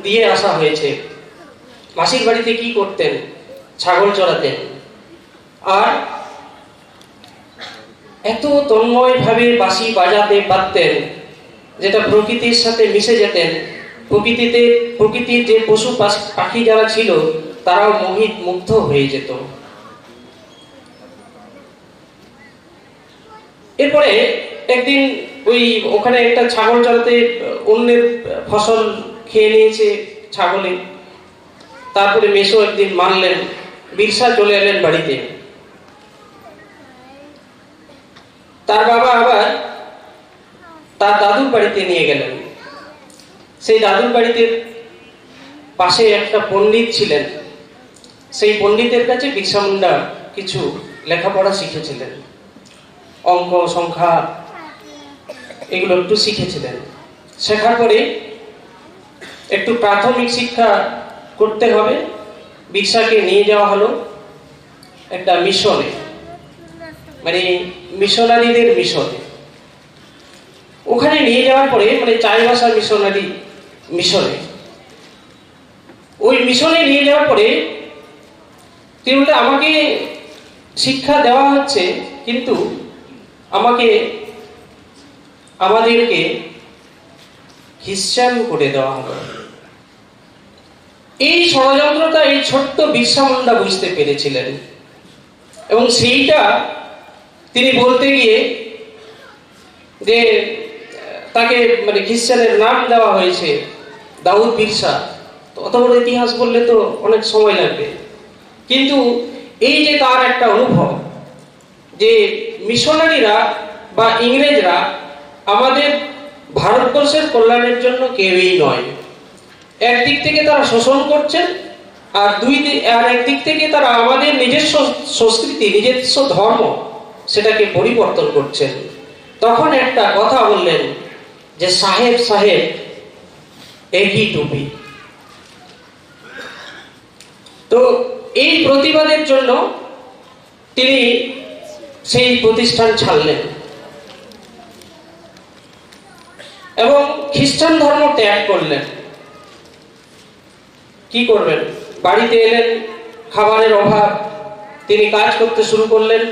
দিয়ে আসা হয়েছে। মাসির বাড়িতে কি করতেন? ছাগল চড়াতেন। আর এত তন্ময়ভাবে বাঁশি বাজাতে পারতেন, যেটা প্রকৃতির সাথে মিশে যেতেন। প্রকৃতির যে পশু পাখি যারা ছিল তারাও মুগ্ধ হয়ে যেত। এরপরে একদিন ওখানে একটা ছাগল চড়াতে অন্যের ফসল খেয়ে নিয়েছে ছাগলে। তারপরে মেসো একদিন মানলেন, বিরসা চলে এলেন বাড়িতে। তার বাবা আবার তার দাদুর বাড়িতে নিয়ে গেলেন। সেই দাদুর বাড়িতে পাশে একটা পণ্ডিত ছিলেন। সেই পণ্ডিতের কাছে বিরসা মুন্ডা কিছু লেখাপড়া শিখেছিলেন, অঙ্ক সংখ্যা এগুলো একটু শিখেছিলেন। শেখার পরে একটু প্রাথমিক শিক্ষা করতে হবে, বিরসাকে নিয়ে যাওয়া হলো একটা মিশনে, মানে মিশনারিদের মিশনে। ওখানে নিয়ে যাওয়ার পরে মানে চাইবাসা মিশনারি মিশনে, ওই মিশনে নিয়ে যাওয়ার পরে তিনি বলতে, আমাকে শিক্ষা দেওয়া হচ্ছে কিন্তু আমাদেরকে খ্রিস্টান করে দেওয়া হলো। এই ষড়যন্ত্রটা এই ছোট্ট বিরসা মুন্ডা বুঝতে পেরেছিলেন, এবং সেইটা তিনি বলতে গিয়ে যে তাকে মানে খ্রিস্টানের নাম দেওয়া হয়েছে দাউদ বিরসা, তো অত বড় ইতিহাস বললে তো অনেক সময় লাগবে। কিন্তু এই যে তার একটা অনুভব যে মিশনারিরা বা ইংরেজরা আমাদের ভারতবর্ষের কল্যাণের জন্য কেউই নয়। একদিক থেকে তারা শোষণ করছেন, আর একদিক থেকে তারা আমাদের নিজস্ব সংস্কৃতি, নিজস্ব ধর্ম সেটাকে পরিবর্তন করছেন। তখন একটা কথা বললেন যে সাহেব সাহেব একই টুপি। তো এই প্রতিবাদের জন্য তিনি সেই প্রতিষ্ঠান ছাড়লেন এবং খ্রিস্টান ধর্ম ত্যাগ করলেন। কি করবেন? বাড়িতে এলেন, খাবারের অভাব, তিনি কাজ করতে শুরু করলেন।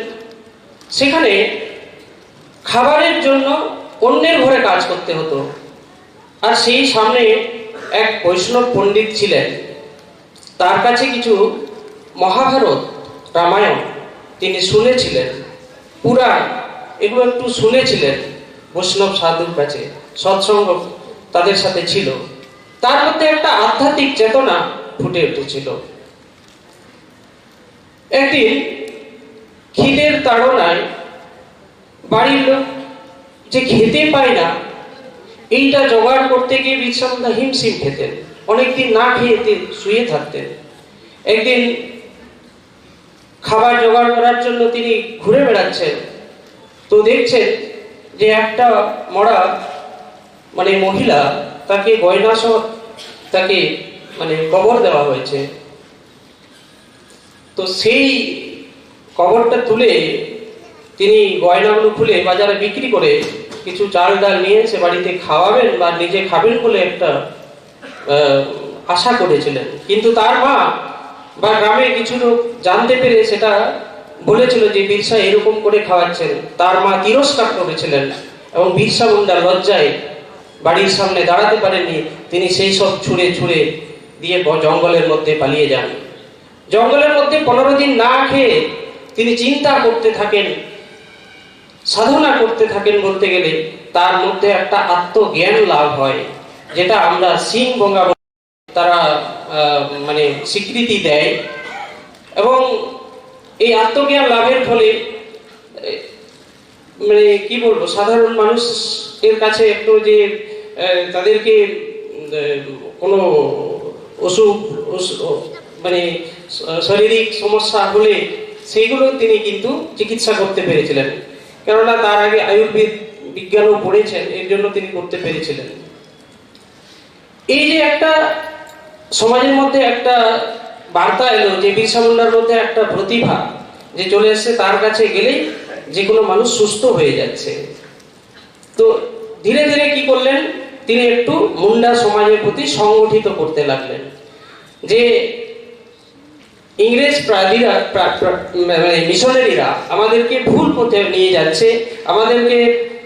সেখানে খাবারের জন্য অন্যের ঘরে কাজ করতে হতো। আর সেই সামনে এক বৈষ্ণব পণ্ডিত ছিলেন, তার কাছে কিছু মহাভারত, রামায়ণ তিনি শুনেছিলেন, পুরাণ এগুলো একটু শুনেছিলেন বৈষ্ণব সাধুর কাছে, সৎসঙ্গ তাদের সাথে ছিল। তার মধ্যে একটা আধ্যাত্মিক চেতনা ফুটে উঠেছিল। একদিন খিদের তাড়নায় বাড়ির লোক যে খেতে পায় না, এইটা জোগাড় করতে গিয়ে বিরসা মুন্ডা হিমশিম খেতেন, অনেকদিন না খেয়ে শুয়ে থাকতেন। একদিন খাবার জোগাড় করার জন্য তিনি ঘুরে বেড়াচ্ছেন, তো দেখছেন যে একটা মরা মানে মহিলা, তাকে গয়না সহ তাকে মানে কবর দেওয়া হয়েছে। তো সেই কবরটা তুলে তিনি গয়নাগুলো খুলে বাজারে বিক্রি করে কিছু চাল ডাল নিয়ে সে বাড়িতে খাওয়াবেন বা নিজে খাবেন বলে একটা আশা করেছিলেন। কিন্তু তার মা বা গ্রামে কিছু লোক জানতে পেরে সেটা বলেছিল যে বিরসা এরকম করে খাওয়াচ্ছেন। তার মা তিরস্কার করেছিলেন এবং বিরসা মুন্ডা লজ্জায় বাড়ির সামনে দাঁড়াতে পারেননি। তিনি সেই সব ছুঁড়ে দিয়ে জঙ্গলের মধ্যে পালিয়ে যান। জঙ্গলের মধ্যে 15 দিন না খেয়ে তিনি চিন্তা করতে থাকেন, সাধনা করতে থাকেন। বলতে গেলে তার মধ্যে একটা আত্মজ্ঞান লাভ হয়, যেটা আমরা সিং বঙ্গা তারা মানে স্বীকৃতি দেয়। এবং এই আত্মজ্ঞান লাভের ফলে মানে কি বলবো, সাধারণ মানুষের কাছে একটু যে তাদেরকে কোনো অসুখ মানে শারীরিক সমস্যা হলে সেইগুলো তিনি কিন্তু চিকিৎসা করতে পেরেছিলেন। কেননা তার আগে আয়ুর্বেদ বিজ্ঞানও পড়েছেন, এর জন্য তিনি করতে পেরেছিলেন। এই যে একটা সমাজের মধ্যে একটা বার্তা এলো যে বিরসা মুন্ডার মধ্যে একটা প্রতিভা যে চলে এসেছে, তার কাছে গেলেই যে কোনো মানুষ সুস্থ হয়ে যাচ্ছে। তো ধীরে ধীরে কি করলেন, তিনি একটু মুন্ডা সমাজের প্রতি সংগঠিত করতে লাগলেন যে ইংরেজ মানে মিশনারিরা আমাদেরকে ভুল পথে নিয়ে যাচ্ছে, আমাদেরকে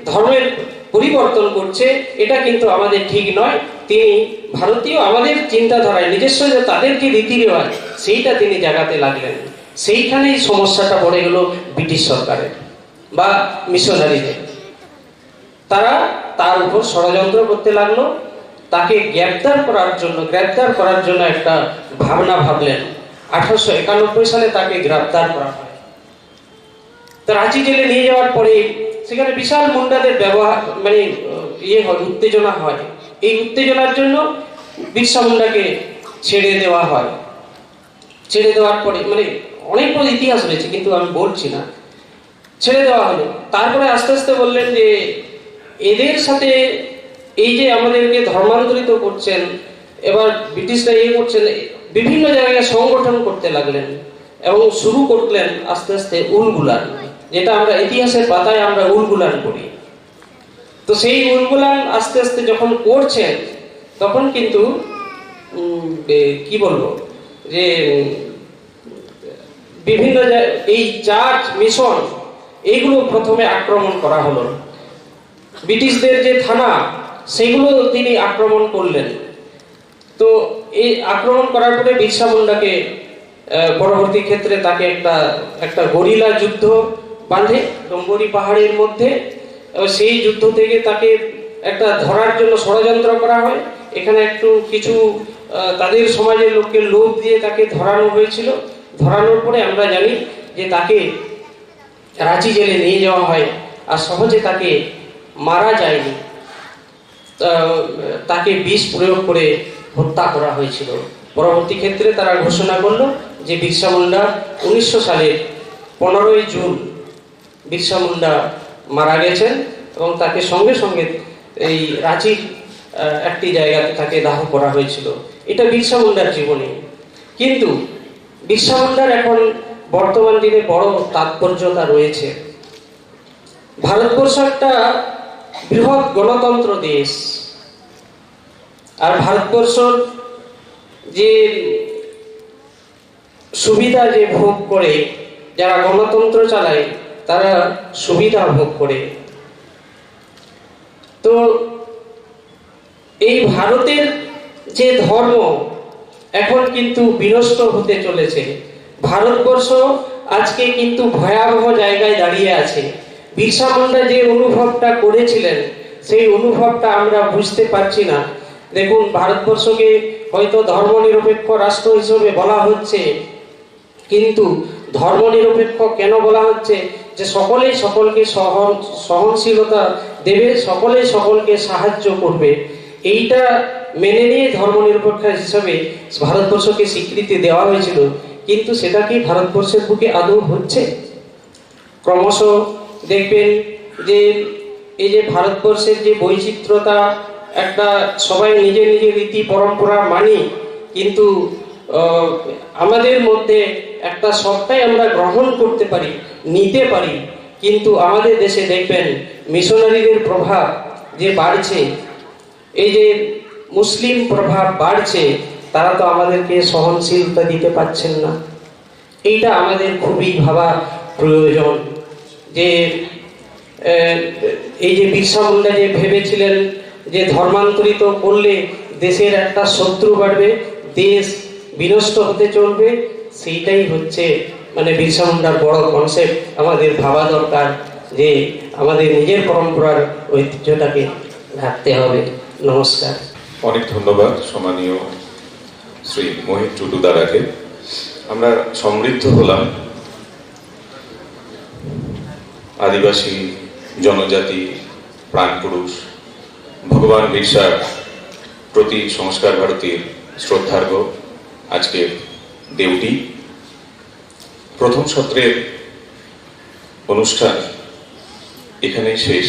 ধর্মের পরিবর্তন করছে, এটা কিন্তু আমাদের ঠিক নয়। তিনি ভারতীয় আমাদের চিন্তাধারায় নিজস্ব যে তাদেরকে রীতি রেওয়াজ, সেইটা তিনি জাগাতে লাগলেন। সেইখানেই সমস্যাটা পড়ে গেল ব্রিটিশ সরকারের বা মিশনারিদের। তারা তার উপর ষড়যন্ত্র করতে লাগলো, তাকে গ্রেপ্তার করার জন্য একটা ভাবনা ভাবলেন। 1891 সালে তাকে গ্রেপ্তার করা হয়। তো রাঁচি জেলে নিয়ে যাওয়ার পরে সেখানে বিশাল মুন্ডাদের ব্যবহার মানে উত্তেজনা হয়। এই উত্তেজনার জন্য বিরসা মুন্ডাকে ছেড়ে দেওয়া হয়। ছেড়ে দেওয়ার পরে মানে অনেক বড় ইতিহাস রয়েছে, কিন্তু আমি বলছি না। ছেড়ে দেওয়া হলো। তারপরে আস্তে আস্তে বললেন যে এদের সাথে এই যে আমাদেরকে ধর্মান্তরিত করছেন, এবার ব্রিটিশরা করছেন, বিভিন্ন জায়গায় সংগঠন করতে লাগলেন এবং শুরু করলেন আস্তে আস্তে উলগুলান, যেটা আমরা ইতিহাসের পাতায় আমরা উলগুলান পড়ি। তো সেই উলগুলান আস্তে আস্তে যখন করছেন, তখন কিন্তু কি বলবো যে বিভিন্ন এই চার্চ মিশন এইগুলো প্রথমে আক্রমণ করা হলো। ব্রিটিশদের যে থানা সেগুলো তিনি আক্রমণ করলেন। তো এই আক্রমণ করার পরে বিরসা মুন্ডাকে পরবর্তী ক্ষেত্রে তাকে একটা গরিলা যুদ্ধ বাঁধে ডোম্বরি পাহাড়ের মধ্যে। সেই যুদ্ধ থেকে তাকে একটা ধরার জন্য ষড়যন্ত্র করা হয়। এখানে কিছু তাদের সমাজের লোককে লোভ দিয়ে তাকে ধরানো হয়েছিল। ধরানোর পরে আমরা জানি যে তাকে রাঁচি জেলে নিয়ে যাওয়া হয়, আর সহজে তাকে মারা যায়নি, তাকে বিষ প্রয়োগ করে হত্যা করা হয়েছিল। পরবর্তী ক্ষেত্রে তারা ঘোষণা করলো যে বিরসা মুন্ডা 1900 সালের 15ই জুন বিরসা মুন্ডা মারা গেছেন এবং তাকে সঙ্গে সঙ্গে এই রাঁচির একটি জায়গাতে তাকে দাহ করা হয়েছিল। এটা বিরসা মুন্ডার জীবনী। কিন্তু বিরসা মুন্ডার এখন বর্তমান দিনে বড় তাৎপর্যতা রয়েছে। ভারতবর্ষ একটা বৃহৎ গণতন্ত্র দেশ, আর ভারতবর্ষ যে সুবিধা যে ভোগ করে, যারা গণতন্ত্র চালায় তারা সুবিধা ভোগ করে। তো এই ভারতের যে ধর্ম এখন কিন্তু বিনষ্ট হতে চলেছে। ভারতবর্ষ আজকে কিন্তু ভয়াবহ জায়গায় দাঁড়িয়ে আছে। বিরসা মুন্ডা যে অনুভবটা করেছিলেন সেই অনুভবটা আমরা বুঝতে পারছি না। দেখুন, ভারতবর্ষকে হয়তো ধর্মনিরপেক্ষ রাষ্ট্র হিসেবে বলা হচ্ছে, কিন্তু ধর্মনিরপেক্ষ কেন বলা হচ্ছে? যে সকলেই সকলকে সহনশীলতা দেবে, সকলেই সকলকে সাহায্য করবে। এইটা মেনে নিয়ে ধর্মনিরপেক্ষ হিসেবে ভারতবর্ষকে স্বীকৃতি দেওয়া হয়েছিল, কিন্তু সেটা কি ভারতবর্ষের বুকে আদৌ হচ্ছে? ক্রমশ দেখবেন যে এই যে ভারতবর্ষের যে বৈচিত্র্যতা, একটা সবাই নিজের নিজের রীতি পরম্পরা মানি, কিন্তু আমাদের মধ্যে একটা সবটাই আমরা গ্রহণ করতে পারি, নিতে পারি। কিন্তু আমাদের দেশে দেখবেন মিশনারিদের প্রভাব যে বাড়ছে, এই যে মুসলিম প্রভাব বাড়ছে, তারা তো আমাদেরকে সহনশীলতা দিতে পারছেন না। এইটা আমাদের খুবই ভাবা প্রয়োজন। যে এই যে বিরসা মুন্ডা যে ভেবেছিলেন যে ধর্মান্তরিত করলে দেশের একটা শত্রু বাড়বে, দেশ বিনষ্ট হতে চলবে, সেইটাই হচ্ছে মানে বিরসা মুন্ডার বড় কনসেপ্ট। আমাদের ভাবা দরকার যে আমাদের নিজের পরম্পরার ঐতিহ্যটাকে রাখতে হবে। নমস্কার। অনেক ধন্যবাদ সম্মানীয় শ্রী মোহিত টুডু দাদাকে। আমরা সমৃদ্ধ হলাম আদিবাসী জনজাতি প্রাণপুরুষ ভগবান বিরসার প্রতি সংস্কার ভারতীর শ্রদ্ধার্ঘ্য আজকের দেউটি। প্রথম সত্রের অনুষ্ঠান এখানেই শেষ।